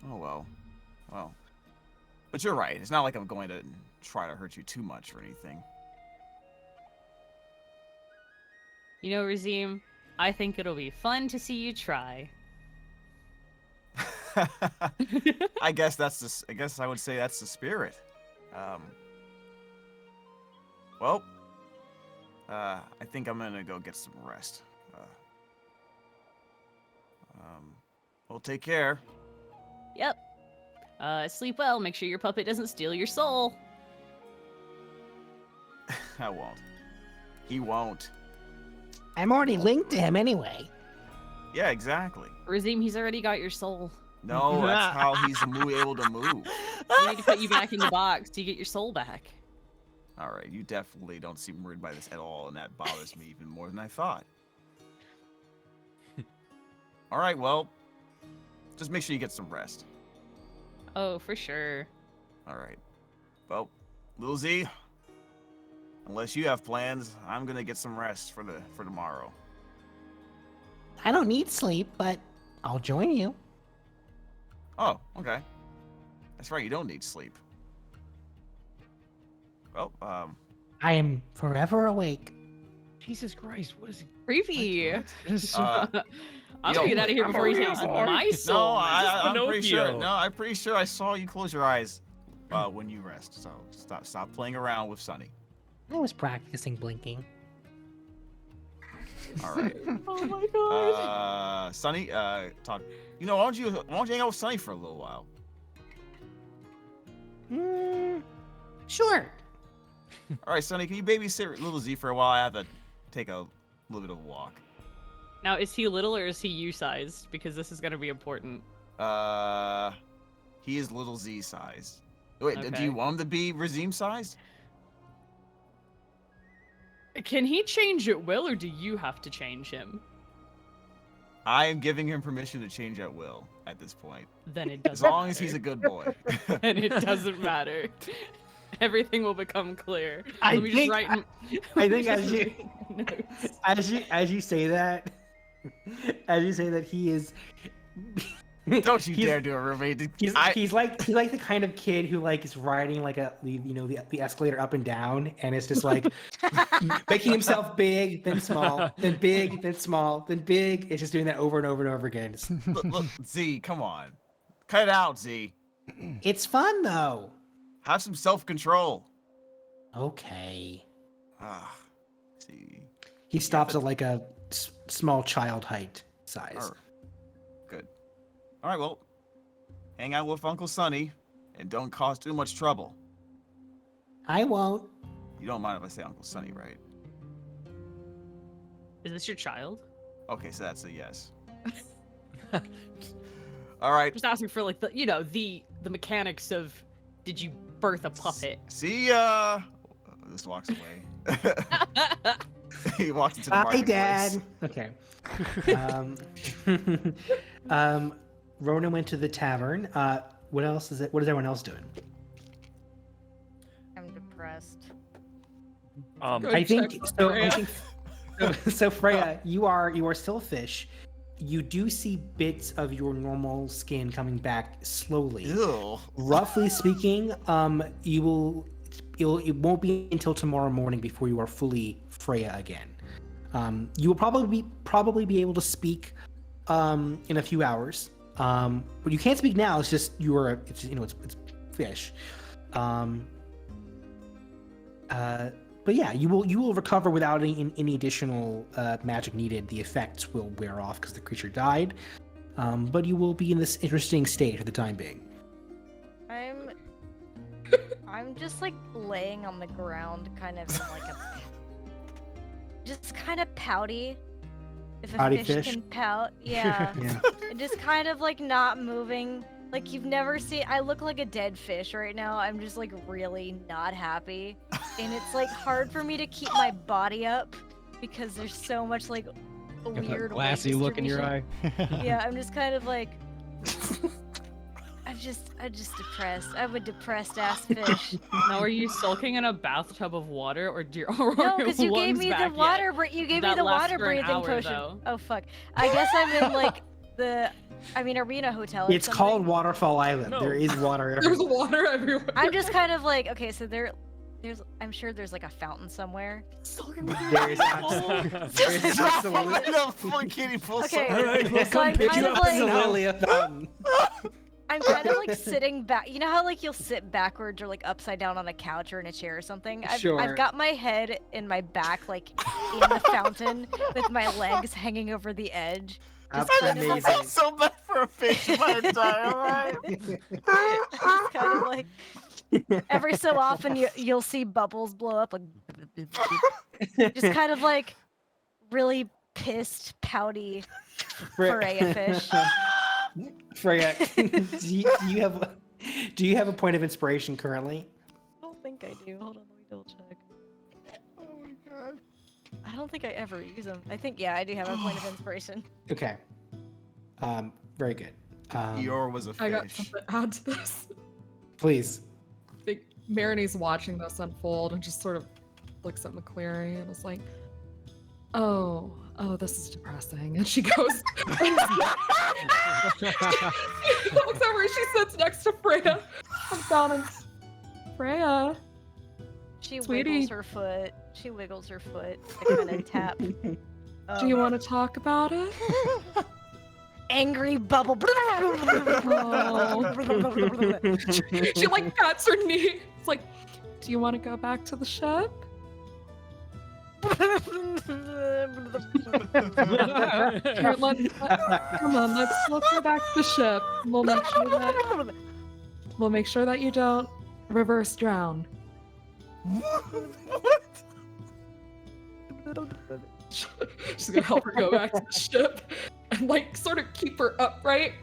Oh well. But you're right. It's not like I'm going to try to hurt you too much or anything. You know, Razim, I think it'll be fun to see you try. I guess I guess I would say that's the spirit. Well, I think I'm gonna go get some rest. Well, take care. Yep. Sleep well. Make sure your puppet doesn't steal your soul. I won't. He won't. I'm already linked to him anyway. Yeah, exactly. Razim, he's already got your soul. No, that's how he's able to move. We need to put you back in the box to get your soul back. All right, you definitely don't seem worried by this at all, and that bothers me even more than I thought. All right, well, just make sure you get some rest. Oh, for sure. All right. Well, Lil Z, unless you have plans, I'm gonna get some rest for tomorrow. I don't need sleep, but I'll join you. Oh, okay. That's right, you don't need sleep. Well, I am forever awake. Jesus Christ, what is it? Creepy. What? This is so- I'm yo, gonna get out of here I'm before he already takes sorry. my soul. no, man. I'm pretty sure. Pinocchio. No, I'm pretty sure I saw you close your eyes when you rest. So stop playing around with Sunny. I was practicing blinking. All right. Oh my god. Sunny, talk. You know, why don't you hang out with Sunny for a little while? Sure. All right, Sunny, can you babysit little Z for a while? I have to take a little bit of a walk. Now, is he little or is he U-sized? Because this is going to be important. He is little Z size. Wait, do Okay. you want him to be Razim sized? Can he change at will, or do you have to change him? I am giving him permission to change at will at this point. Then it As doesn't long as he's a good boy. And it doesn't matter. Everything will become clear. I Let me think- just write. I think as you notes. as you say that, he is. Don't you he's- dare do a roommate. He's like the kind of kid who like is riding like the escalator up and down, and it's just like making himself big, then small, then big, then small, then big. It's just doing that over and over and over again. Look, Z, come on. Cut it out, Z. It's fun though. Have some self-control. Okay. Ah, Z. He stops at like a small child height size. Arr. Good. All right, well, hang out with Uncle Sonny and don't cause too much trouble. I won't. You don't mind if I say Uncle Sonny, right? Is this your child? Okay, so that's a yes. All right. Just asking for like the mechanics of, did you birth a puppet? See ya. This walks away. He walks into the Hi, marketplace. Dad. Okay. Ronan went to the tavern. What else is it? What is everyone else doing? I'm depressed. I think so. So Freya, you are still a fish. You do see bits of your normal skin coming back slowly. Ew. Roughly speaking, it won't be until tomorrow morning before you are fully Freya again. You will probably be able to speak in a few hours. But you can't speak now. It's just it's fish. But yeah, you will recover without any additional magic needed. The effects will wear off because the creature died. But you will be in this interesting state for the time being. I'm just like laying on the ground, kind of in like just kind of pouty. If a Pouty fish fish? can pout, yeah. Yeah. And just kind of like not moving. Like you've never seen. I look like a dead fish right now. I'm just like really not happy, and it's like hard for me to keep my body up because there's so much like weird glassy weight look in your eye. distribution. Yeah, I'm just kind of like. I'm just depressed. I'm a depressed ass fish. Now, are you sulking in a bathtub of water, or do No, because because you gave me the water. You gave me That the lasts water for an breathing hour, potion. though. Oh fuck! I guess I'm in like Arena Hotel. or It's called something. Waterfall Island. No. There is water. There's water everywhere. I'm just kind of like, okay, so there's. I'm sure there's like a fountain somewhere. There is absolutely. No, fucking kitty full Okay, circle. Alright, so I'm pick kind you of up in the like, lily of fountain. I'm kind of like sitting back. You know how like you'll sit backwards or like upside down on a couch or in a chair or something? Sure. I've got my head in my back, like in the fountain, with my legs hanging over the edge. That's I amazing. felt so bad for a fish my entire life. Just kind of like every so often you'll see bubbles blow up, like just kind of like really pissed, pouty Freya fish. Freya, do you have a point of inspiration currently? I don't think I do. Hold on, let me double check. Oh my god. I don't think I ever use them. I think I do have a point of inspiration. Okay. Very good. Eeyore was a I got fish. something to add to this. Please. I think Marine's watching this unfold and just sort of looks at McCleary and is like, oh, this is depressing. And she goes, she looks over and she sits next to Freya. Comes down and, Freya, She Sweetie. wiggles her foot. She wiggles her foot to kind of tap. do you want to talk about it? Angry bubble. She like pats her knee. It's like, do you want to go back to the ship? Here, come on, let's go back to the ship. We'll make sure that you don't reverse drown. She's gonna help her go back to the ship and like sort of keep her upright.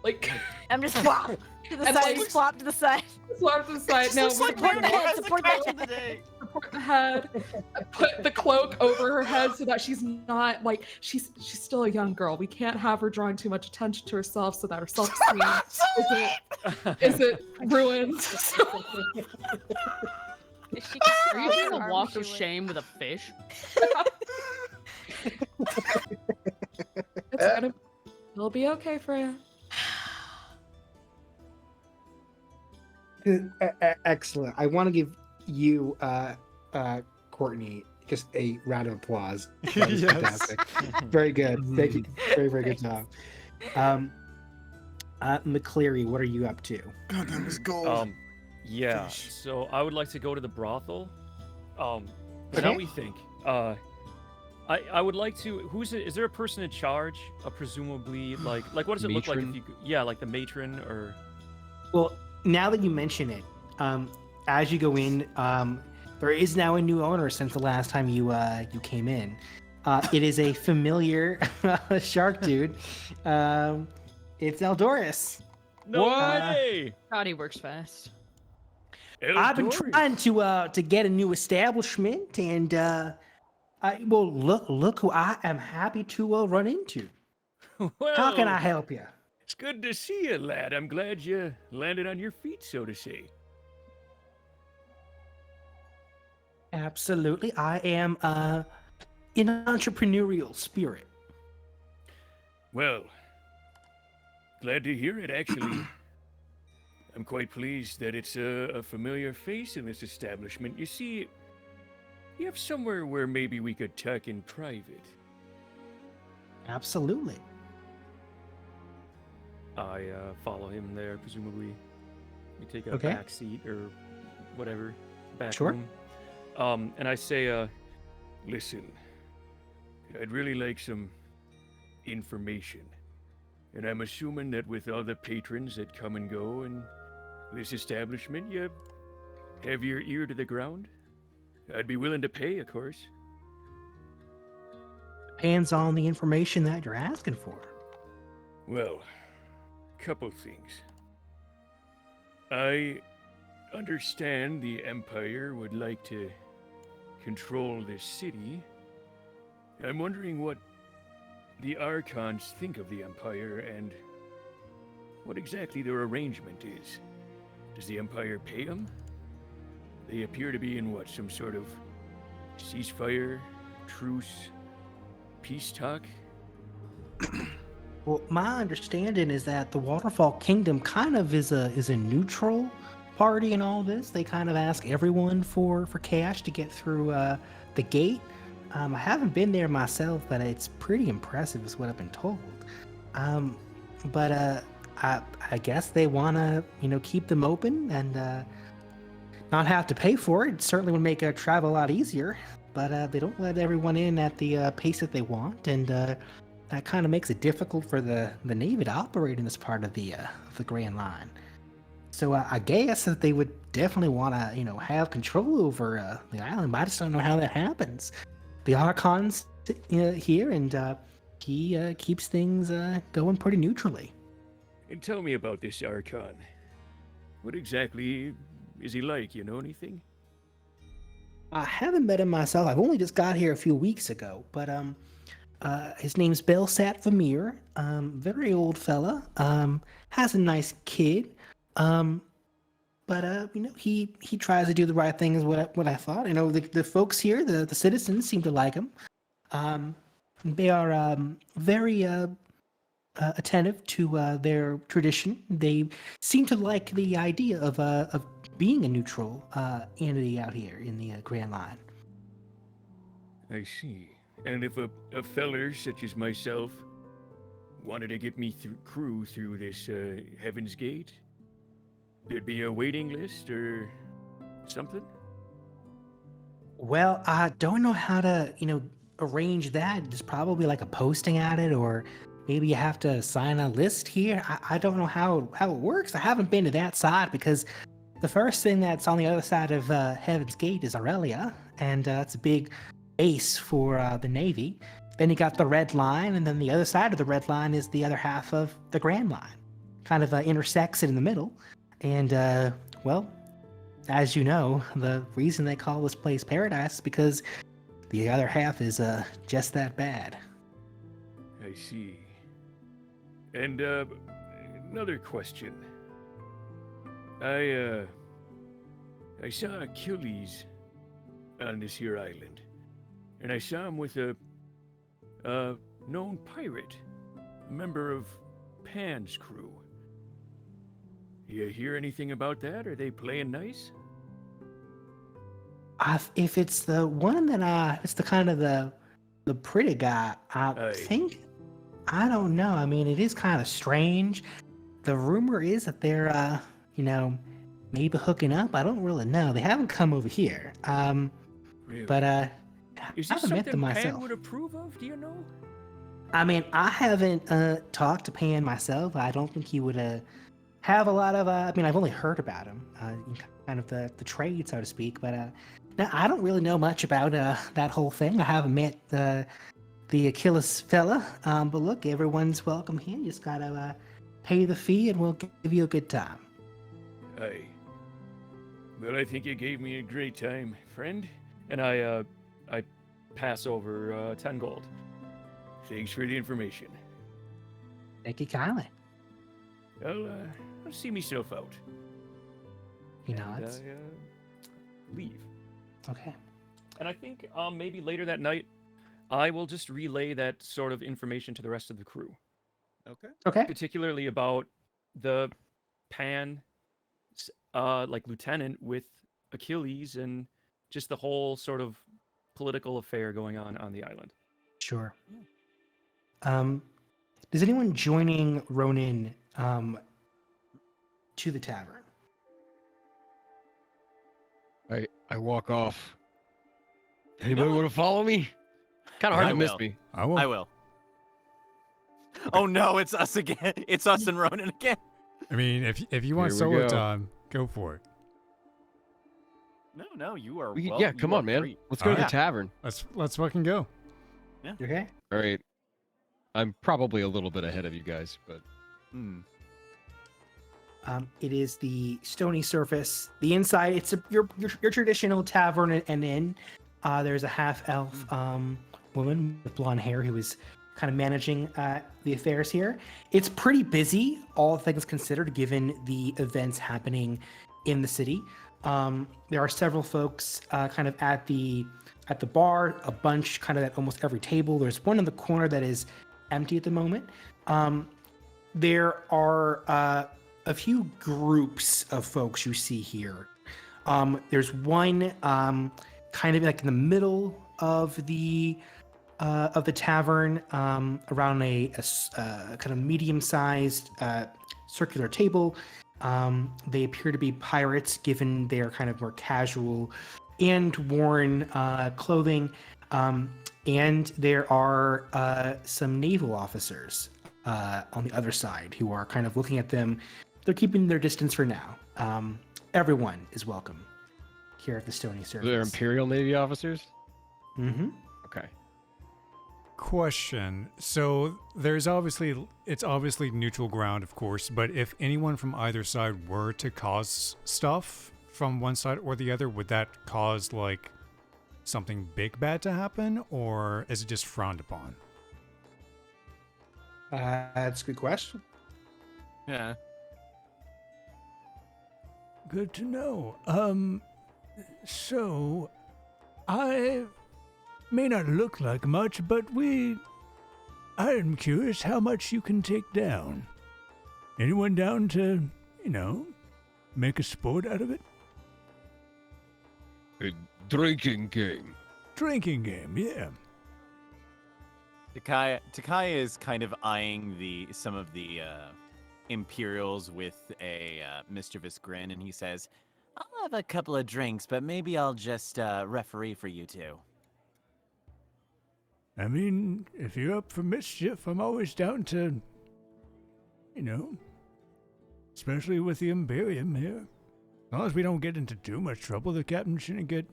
Like I'm just flop to the And, side. like, Just flop to the side. swap to the side. No, Just like support the Mary head, has the support the catch head. of the day. support the head. I put the cloak over her head so that she's not like she's still a young girl. We can't have her drawing too much attention to herself so that her self-esteem isn't ruined. Is she Are you doing a walk of shame with a fish? It'll be okay for you. Excellent. I want to give you, Courtney, just a round of applause. That was Yes. fantastic. Very good. Thank you. Very, very good job. McCleary, what are you up to? God, that was gold. Yeah. Fish. So I would like to go to the brothel. But Okay. now we think. I would like to. Is there a person in charge? Presumably, like what does it look like if Matron? you? Yeah, like the matron or. Well, now that you mention it, as you go in, there is now a new owner since the last time you came in. It is a familiar shark dude. It's Eldoris. No What? way! God, he works fast. I've been Eldoris. trying to get a new establishment, and look who I am happy to run into. Well, How can I help you? It's good to see you, lad. I'm glad you landed on your feet, so to say. Absolutely, I am in an entrepreneurial spirit. Well, glad to hear it, actually. I'm quite pleased that it's a familiar face in this establishment. You see, you have somewhere where maybe we could talk in private. Absolutely. I follow him there, presumably. We take a Okay. back seat or whatever, back Sure. room. And I say, listen, I'd really like some information. And I'm assuming that with all the patrons that come and go in this establishment, you have your ear to the ground? I'd be willing to pay, of course. Depends on the information that you're asking for. Well, couple things. I understand the Empire would like to control this city. I'm wondering what the Archons think of the Empire and what exactly their arrangement is. Does the Empire pay them? They appear to be in what, some sort of ceasefire, truce, peace talk? Well, my understanding is that the Waterfall Kingdom kind of is a neutral party in all this. They kind of ask everyone for cash to get through the gate. I haven't been there myself, but it's pretty impressive, is what I've been told. But I guess they want to, keep them open and not have to pay for it. It certainly would make travel a lot easier. But they don't let everyone in at the pace that they want, and that kind of makes it difficult for the Navy to operate in this part of the Grand Line. So I guess that they would definitely want to, have control over the island. But I just don't know how that happens. The Archon's here, and he keeps things going pretty neutrally. And tell me about this Archon. What exactly is he like? You know anything? I haven't met him myself. I've only just got here a few weeks ago. But his name's Belsat Vamir. Very old fella. Has a nice kid. But he tries to do the right thing, is what I thought. The folks here, the citizens, seem to like him. They are very attentive to their tradition. They seem to like the idea of being a neutral entity out here in the Grand Line. I see. And if a feller such as myself wanted to get me crew through this Heaven's Gate, there'd be a waiting list or something? Well, I don't know how to, arrange that. There's probably like a posting at it, or maybe you have to sign a list here. I don't know how it works. I haven't been to that side because the first thing that's on the other side of Heaven's Gate is Aurelia, and it's a big base for the Navy. Then you got the Red Line, and then the other side of the Red Line is the other half of the Grand Line. Kind of intersects in the middle. And, well, as you know, the reason they call this place paradise is because the other half is just that bad. I see. And another question. I saw Achilles on this here island, and I saw him with a known pirate, a member of Pan's crew. You hear anything about that? Are they playing nice? If it's the one that it's the kind of the pretty guy, Aye. think I don't know. I mean, it is kind of strange. The rumor is that they're maybe hooking up. I don't really know. They haven't come over here. Really? But Is I this haven't met something them Pan myself. would approve of? Do you know? I mean, I haven't talked to Pan myself. I don't think he would have a lot of. I mean, I've only heard about him, kind of the trade, so to speak. But no, I don't really know much about that whole thing. I haven't met the Achilles fella. But look, everyone's welcome here. You just gotta pay the fee, and we'll give you a good time. Aye. Well, I think you gave me a great time, friend. And I pass over 10 gold. Thanks for the information. Thank you kindly. I'll see myself out. He And nods. leave. Okay. And I think maybe later that night, I will just relay that sort of information to the rest of the crew, Okay. Okay. particularly about the Pan, like lieutenant with Achilles and just the whole sort of political affair going on the island. Sure. Is anyone joining Ronan to the tavern? I walk off. Anybody want to follow me? Kind of hard I to miss will. me. I will. I will. Oh no, it's us again. It's us and Ronan again. I mean, if you want Here we solo go. time, go for it. No, you are. Yeah, you come are on, man. great. Let's go to the Alright. tavern. Let's fucking go. You okay? All right. I'm probably a little bit ahead of you guys, but Hmm. It is the stony surface. The inside, it's your traditional tavern and inn. There's a half elf woman with blonde hair who is kind of managing the affairs here. It's pretty busy, all things considered, given the events happening in the city. There are several folks kind of at the bar, a bunch kind of at almost every table. There's one in the corner that is empty at the moment. There are a few groups of folks you see here. There's one kind of like in the middle of the tavern, around a kind of medium-sized circular table. They appear to be pirates, given their kind of more casual and worn clothing. And there are some naval officers on the other side who are kind of looking at them. They're keeping their distance for now. Everyone is welcome here at the Stony Surface. they're Imperial Navy officers. Mm-hmm. Okay. Question. So it's obviously neutral ground, of course, but if anyone from either side were to cause stuff from one side or the other, would that cause like something big bad to happen, or is it just frowned upon? That's a good question. Yeah. Good to know. So I may not look like much, but I am curious how much you can take down. Anyone down to, make a sport out of it? A drinking game. Drinking game, yeah. Takaya is kind of eyeing some of the Imperials with a mischievous grin, and he says, "I'll have a couple of drinks, but maybe I'll just referee for you two." I mean, if you're up for mischief, I'm always down to, especially with the Imperium here. As long as we don't get into too much trouble, the captain shouldn't get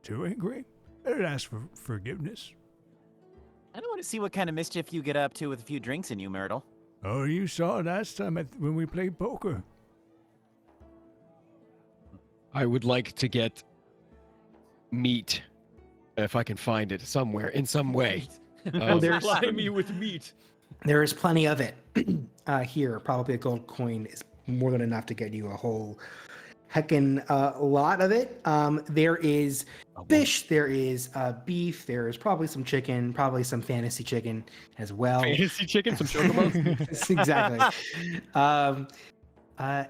too angry. I'd ask for forgiveness. I don't want to see what kind of mischief you get up to with a few drinks in you, Myrtle. Oh, you saw last time when we played poker. I would like to get meat, if I can find it somewhere, in some way. there's- Supply me with meat. There is plenty of it here. Probably a gold coin is more than enough to get you a whole heckin' lot of it. There is fish, there is beef, there is probably some chicken, probably some fantasy chicken as well. Fantasy chicken, some chocobos. Exactly.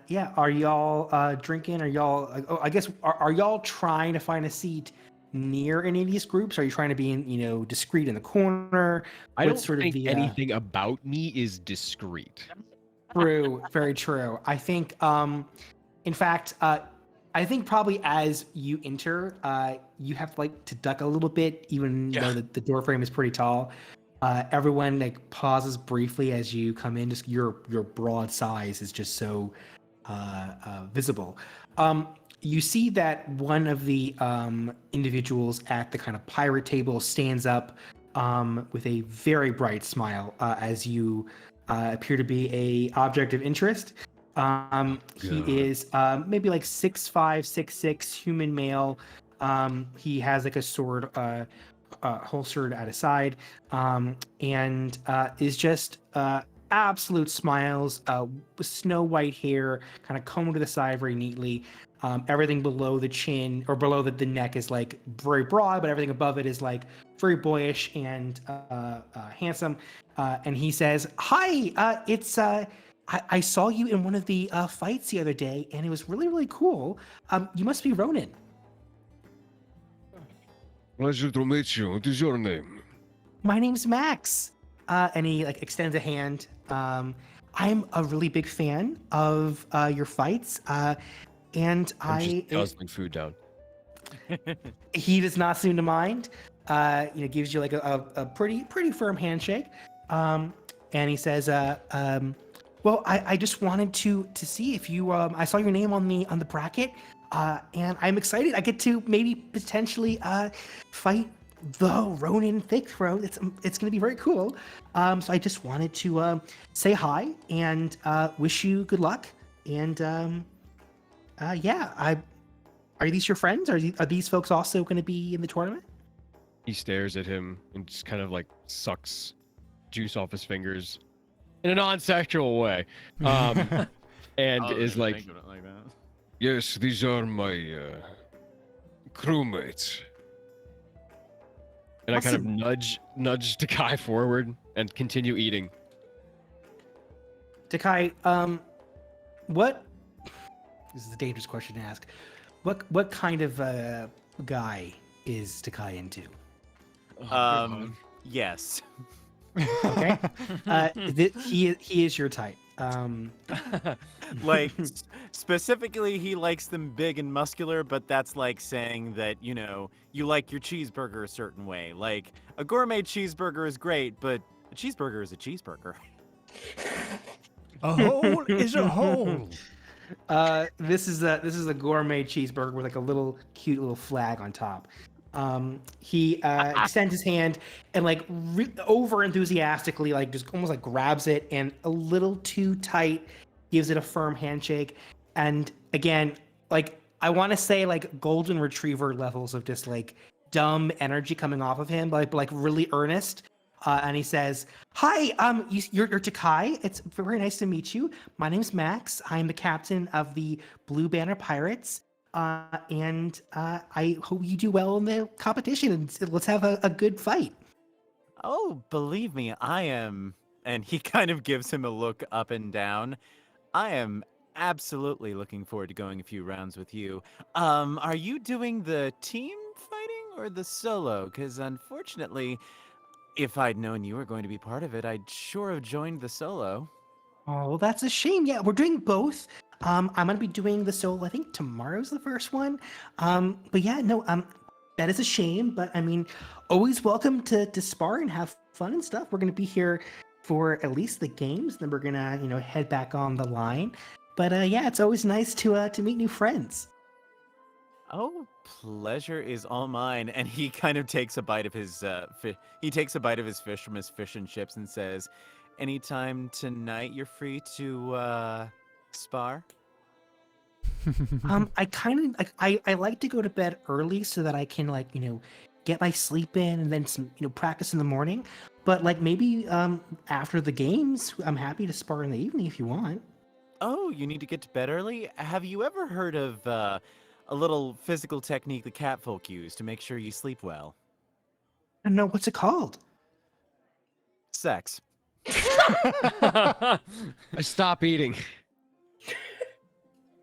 Yeah, are y'all drinking? Are y'all? I guess are y'all trying to find a seat near any of these groups? Are you trying to be discreet in the corner? I don't What's sort of think the, anything about me is discreet. True, very true. I think, in fact, I think probably as you enter, you have to duck a little bit, even though the door frame is pretty tall. Everyone pauses briefly as you come in. Just your broad size is just so visible. You see that one of the individuals at the kind of pirate table stands up with a very bright smile as you appear to be a object of interest. He is maybe 6'5", 6'6", human male. He has a sword holstered at his side, and is just absolute smiles, snow white hair, kind of combed to the side very neatly. Everything below the chin or below the neck is very broad, but everything above it is very boyish and handsome. And he says, "Hi, it's I saw you in one of the fights the other day, and it was really, really cool. You must be Ronan." Pleasure to meet you. What is your name? "My name's Max." And he extends a hand. I'm a really big fan of your fights. And I'm just guzzling food down. He does not seem to mind. Gives you a pretty firm handshake. And he says, "Well, I just wanted to see if you. I saw your name on the bracket, and I'm excited. I get to maybe potentially fight the Ronin Thick Throat. It's gonna be very cool. So I just wanted to say hi and wish you good luck. And are these your friends? Are these folks also going to be in the tournament?" He stares at him and just kind of sucks juice off his fingers in a non-sexual way, and is like, Think of it like that. "Yes, these are my crewmates." And I kind of nudge Takai forward and continue eating. Takai, what? This is a dangerous question to ask. What kind of guy is Takai into? Yes. Okay. He is your type. Specifically, he likes them big and muscular, but that's like saying that, you like your cheeseburger a certain way. Like, a gourmet cheeseburger is great, but a cheeseburger is a cheeseburger. A hole is a hole. This is a gourmet cheeseburger with a little cute little flag on top. He extends his hand and over enthusiastically just almost grabs it and a little too tight gives it a firm handshake. And again, I want to say golden retriever levels of just dumb energy coming off of him, but really earnest. And he says, "Hi, you're Takai. It's very nice to meet you. My name's Max. I'm the captain of the Blue Banner Pirates. And I hope you do well in the competition. And let's have a good fight." Oh, believe me, I am. And he kind of gives him a look up and down. I am absolutely looking forward to going a few rounds with you. Are you doing the team fighting or the solo? Because unfortunately, if I'd known you were going to be part of it, I'd sure have joined the solo. "Oh, well, that's a shame. Yeah, we're doing both. I'm gonna be doing the solo. I think tomorrow's the first one. But yeah, no, that is a shame. But I mean, always welcome to spar and have fun and stuff. We're gonna be here for at least the games, then we're gonna head back on the line. But yeah, it's always nice to meet new friends." Oh, pleasure is all mine. And he kind of takes a bite of his he takes a bite of his fish from his fish and chips and says, "Anytime tonight, you're free to spar." I kind of I like to go to bed early so that I can like get my sleep in and then some practice in the morning. But like maybe after the games, I'm happy to spar in the evening if you want. Oh, you need to get to bed early? Have you ever heard of a little physical technique the catfolk use to make sure you sleep well? I don't know what's it called. Sex. I stop eating.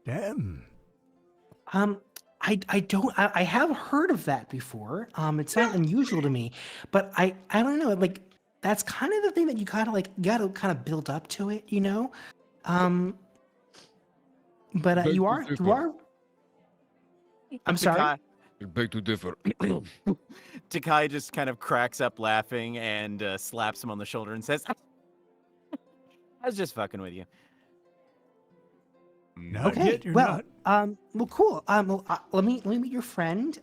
Damn. I have heard of that before. It's not unusual to me, but I don't know. Like that's kind of the thing that you gotta kind of build up to it, But you are. I'm sorry. Beg to differ. Takai just kind of cracks up laughing and slaps him on the shoulder and says, "I was just fucking with you." Not Okay. yet, you're Well, not. well, cool. Let me meet your friend.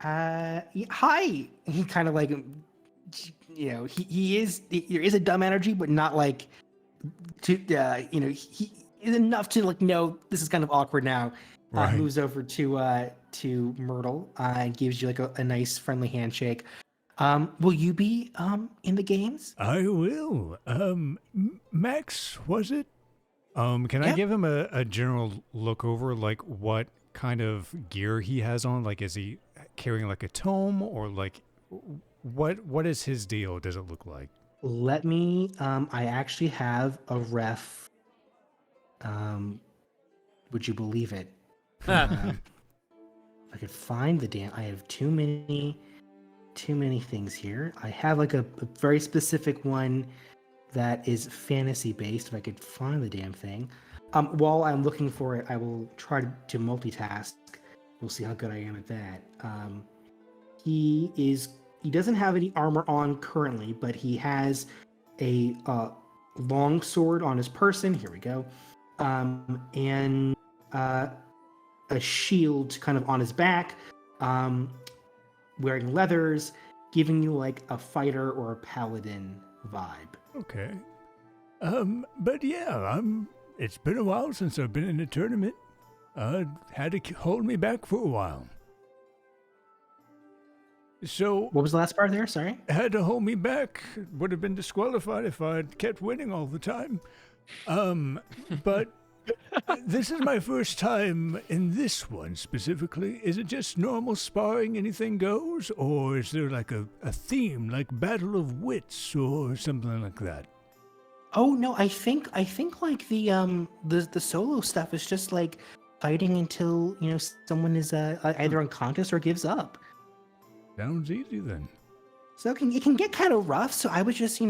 Hi. He kind of like, he is there is a dumb energy, but not like to he is enough to like know this is kind of awkward now. Right. Moves over to Myrtle and gives you like a nice friendly handshake. Will you be in the games? I will. Max, was it? Can I Yeah. give him a general look over, like what kind of gear he has on? Like, is he carrying like a tome, or like what is his deal? Does it look like? Let me. I actually have a ref. Would you believe it? I could find the damn. I have too many things here. I have like a very specific one that is fantasy based. If I could find the damn thing. While I'm looking for it, I will try to multitask. We'll see how good I am at that. He doesn't have any armor on currently, but he has a long sword on his person. Here we go. And a shield kind of on his back, wearing leathers, giving you like a fighter or a paladin vibe. Okay. But yeah, it's been a while since I've been in a tournament. Had to hold me back for a while. So What was the last part there? Sorry. had to hold me back. Would have been disqualified if I'd kept winning all the time. But this is my first time in this one specifically. Is it just normal sparring, anything goes? Or is there like a theme, like Battle of Wits or something like that? Oh no, I think like the solo stuff is just like fighting until someone is either unconscious or gives up. Sounds easy then. So it can get kind of rough. So I would just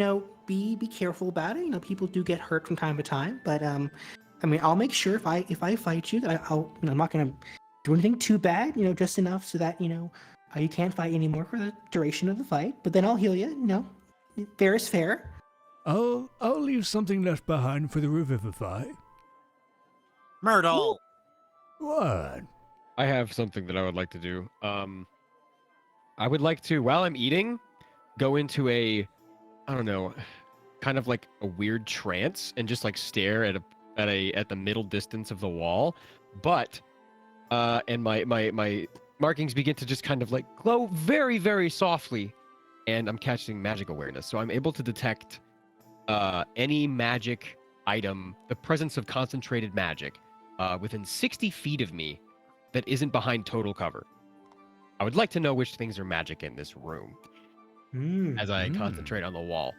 be careful about it. People do get hurt from time to time, but I mean, I'll make sure if I fight you that I'm not gonna do anything too bad. Just enough so that you can't fight anymore for the duration of the fight. But then I'll heal you. Fair is fair. I'll leave something left behind for the Revivify. Myrtle. What? I have something that I would like to do. I would like to, while I'm eating, go into I don't know, kind of like a weird trance and just like stare at the middle distance of the wall, but and my markings begin to just kind of like glow very, very softly, and I'm catching magic awareness, so I'm able to detect any magic item, the presence of concentrated magic, within 60 feet of me that isn't behind total cover. I would like to know which things are magic in this room as I concentrate on the wall.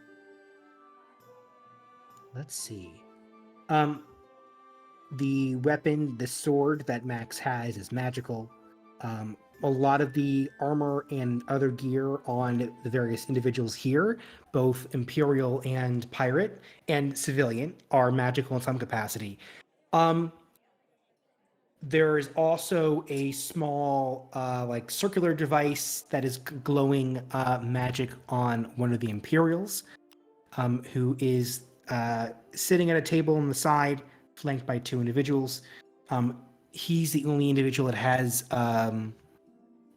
Let's see. The weapon, the sword that Max has is magical. A lot of the armor and other gear on the various individuals here, both Imperial and Pirate and Civilian, are magical in some capacity. There is also a small, like circular device that is glowing magic on one of the Imperials, who is sitting at a table on the side, flanked by two individuals. he's the only individual that has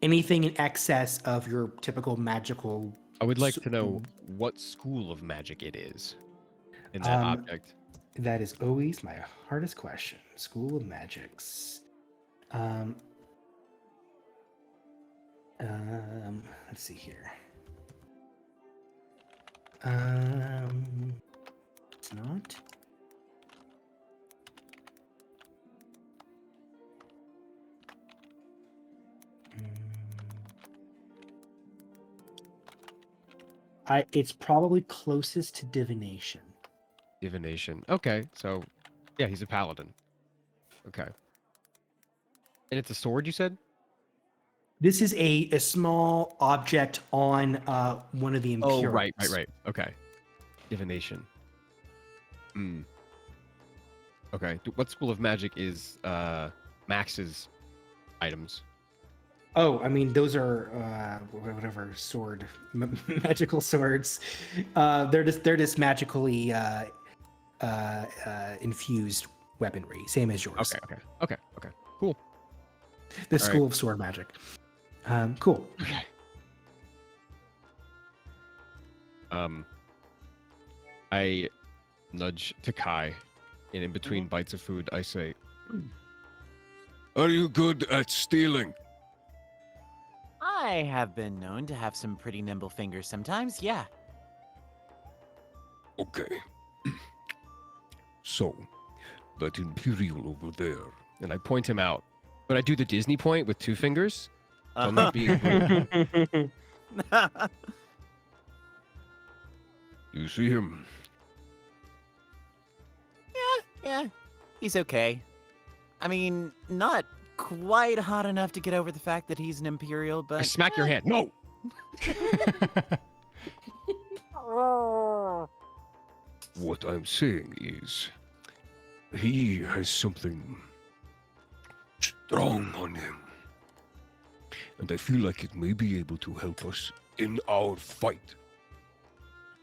anything in excess of your typical magical. I would like to know what school of magic it is in that object. That is always my hardest question. School of Magics. Let's see here. It's not. It's probably closest to divination. Divination. Okay, so yeah, he's a paladin. Okay. And it's a sword, you said? This is a small object on one of the Imperials. Oh, right. Okay. Divination. Okay. What school of magic is Max's items? Oh, I mean, those are whatever sword, magical swords. They're just magically infused weaponry, same as yours. Okay. Cool. The School of Sword Magic. Cool. Okay. I nudge Takai, and in between bites of food, I say, "Are you good at stealing?" I have been known to have some pretty nimble fingers sometimes, yeah. Okay. So, that Imperial over there. And I point him out. But I do the Disney point with 2 fingers. So I'm not being rude. You see him? Yeah, he's okay. I mean, not quite hot enough to get over the fact that he's an Imperial, but... I smack your hand. No! What I'm saying is, he has something strong on him. And I feel like it may be able to help us in our fight.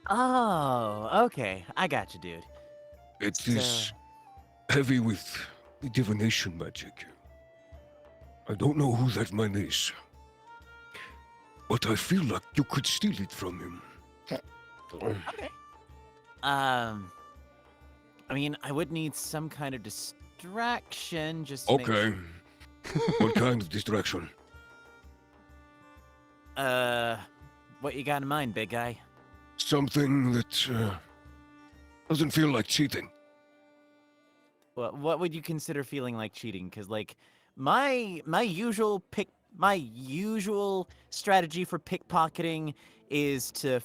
Oh, okay. I got you, dude. It is heavy with divination magic. I don't know who that man is, but I feel like you could steal it from him. Okay. I mean, I would need some kind of distraction just to make Okay. What kind of distraction? what you got in mind, big guy? Something that doesn't feel like cheating. What would you consider feeling like cheating? Because like my usual strategy for pickpocketing is to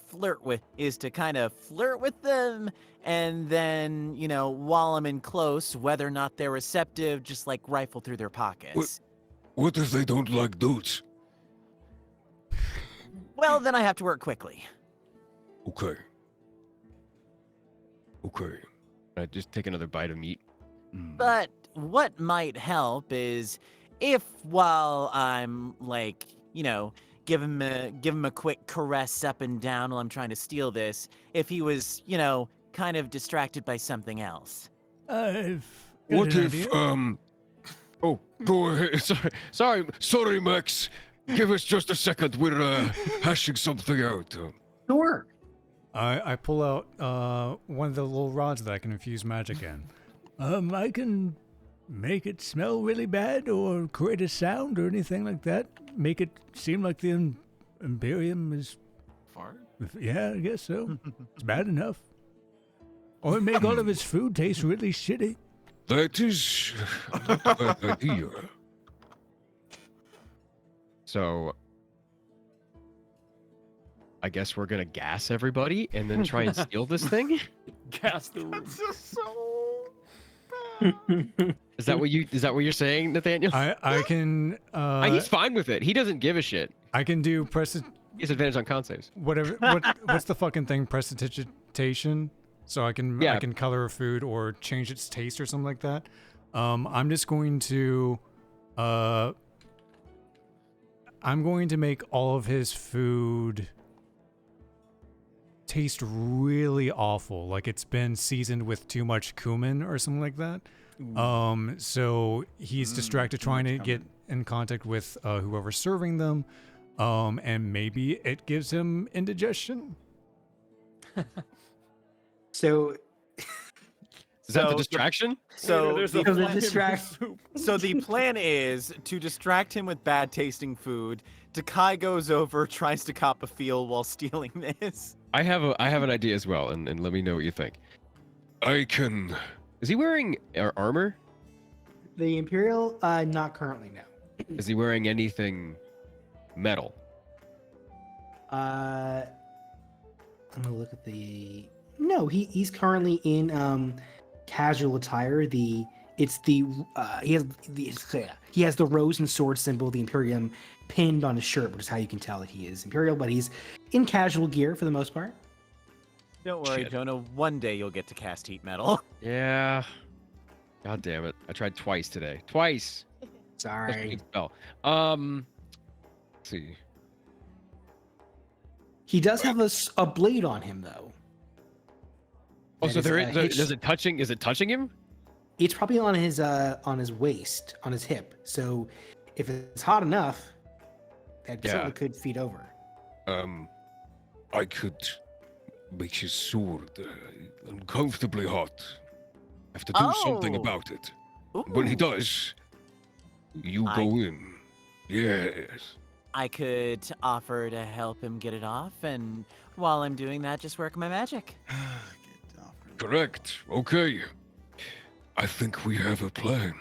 kind of flirt with them, and then while I'm in close, whether or not they're receptive, just like rifle through their pockets. What if they don't like dudes? Well, then I have to work quickly. Okay. I just take another bite of meat. But what might help is if while I'm like, give him a quick caress up and down while I'm trying to steal this, if he was, kind of distracted by something else. What if Oh, go ahead. Sorry, Max. Give us just a second. We're hashing something out. Sure. I pull out one of the little rods that I can infuse magic in. I can make it smell really bad or create a sound or anything like that. Make it seem like the Imperium is... Fart? Yeah, I guess so. It's bad enough. Or make all of his food taste really shitty. That is not a bad idea. So, I guess we're gonna gas everybody and then try and steal this thing? Gas the room. That's just so Is that what you're saying, Nathaniel? I can... He's fine with it. He doesn't give a shit. I can do He has advantage on con saves. whatever. What's the fucking thing? Prestidigitation. So I can color a food or change its taste or something like that. I'm just going to make all of his food taste really awful, like it's been seasoned with too much cumin or something like that. So he's distracted trying to get in contact with whoever's serving them, and maybe it gives him indigestion. So Is that the distraction? So there's the a So the fly in distract- soup. So the plan is to distract him with bad tasting food. Takai goes over, tries to cop a feel while stealing this. I have an idea as well, and let me know what you think. I can. Is he wearing armor? the Imperial, not currently, no. Is he wearing anything metal? I'm gonna look at the. No, he's currently in casual attire. He has the rose and sword symbol of the Imperium pinned on his shirt, which is how you can tell that he is Imperial. But he's in casual gear for the most part. Don't worry, Shit. Jonah. One day you'll get to cast heat metal. Yeah. God damn it! I tried twice today. Twice. Sorry. Spell. Let's see. He does have a blade on him though. Oh, That so is, there is. hitched- Is it touching? Is it touching him? It's probably on his waist, on his hip. So if it's hot enough, that Yeah. certainly could feed over. I could make his sword uncomfortably hot. Have to do something Oh. about it. When he Ooh. does, you go in. Yes. I could offer to help him get it off, and while I'm doing that, just work my magic. Correct. Okay. I think we have a plan.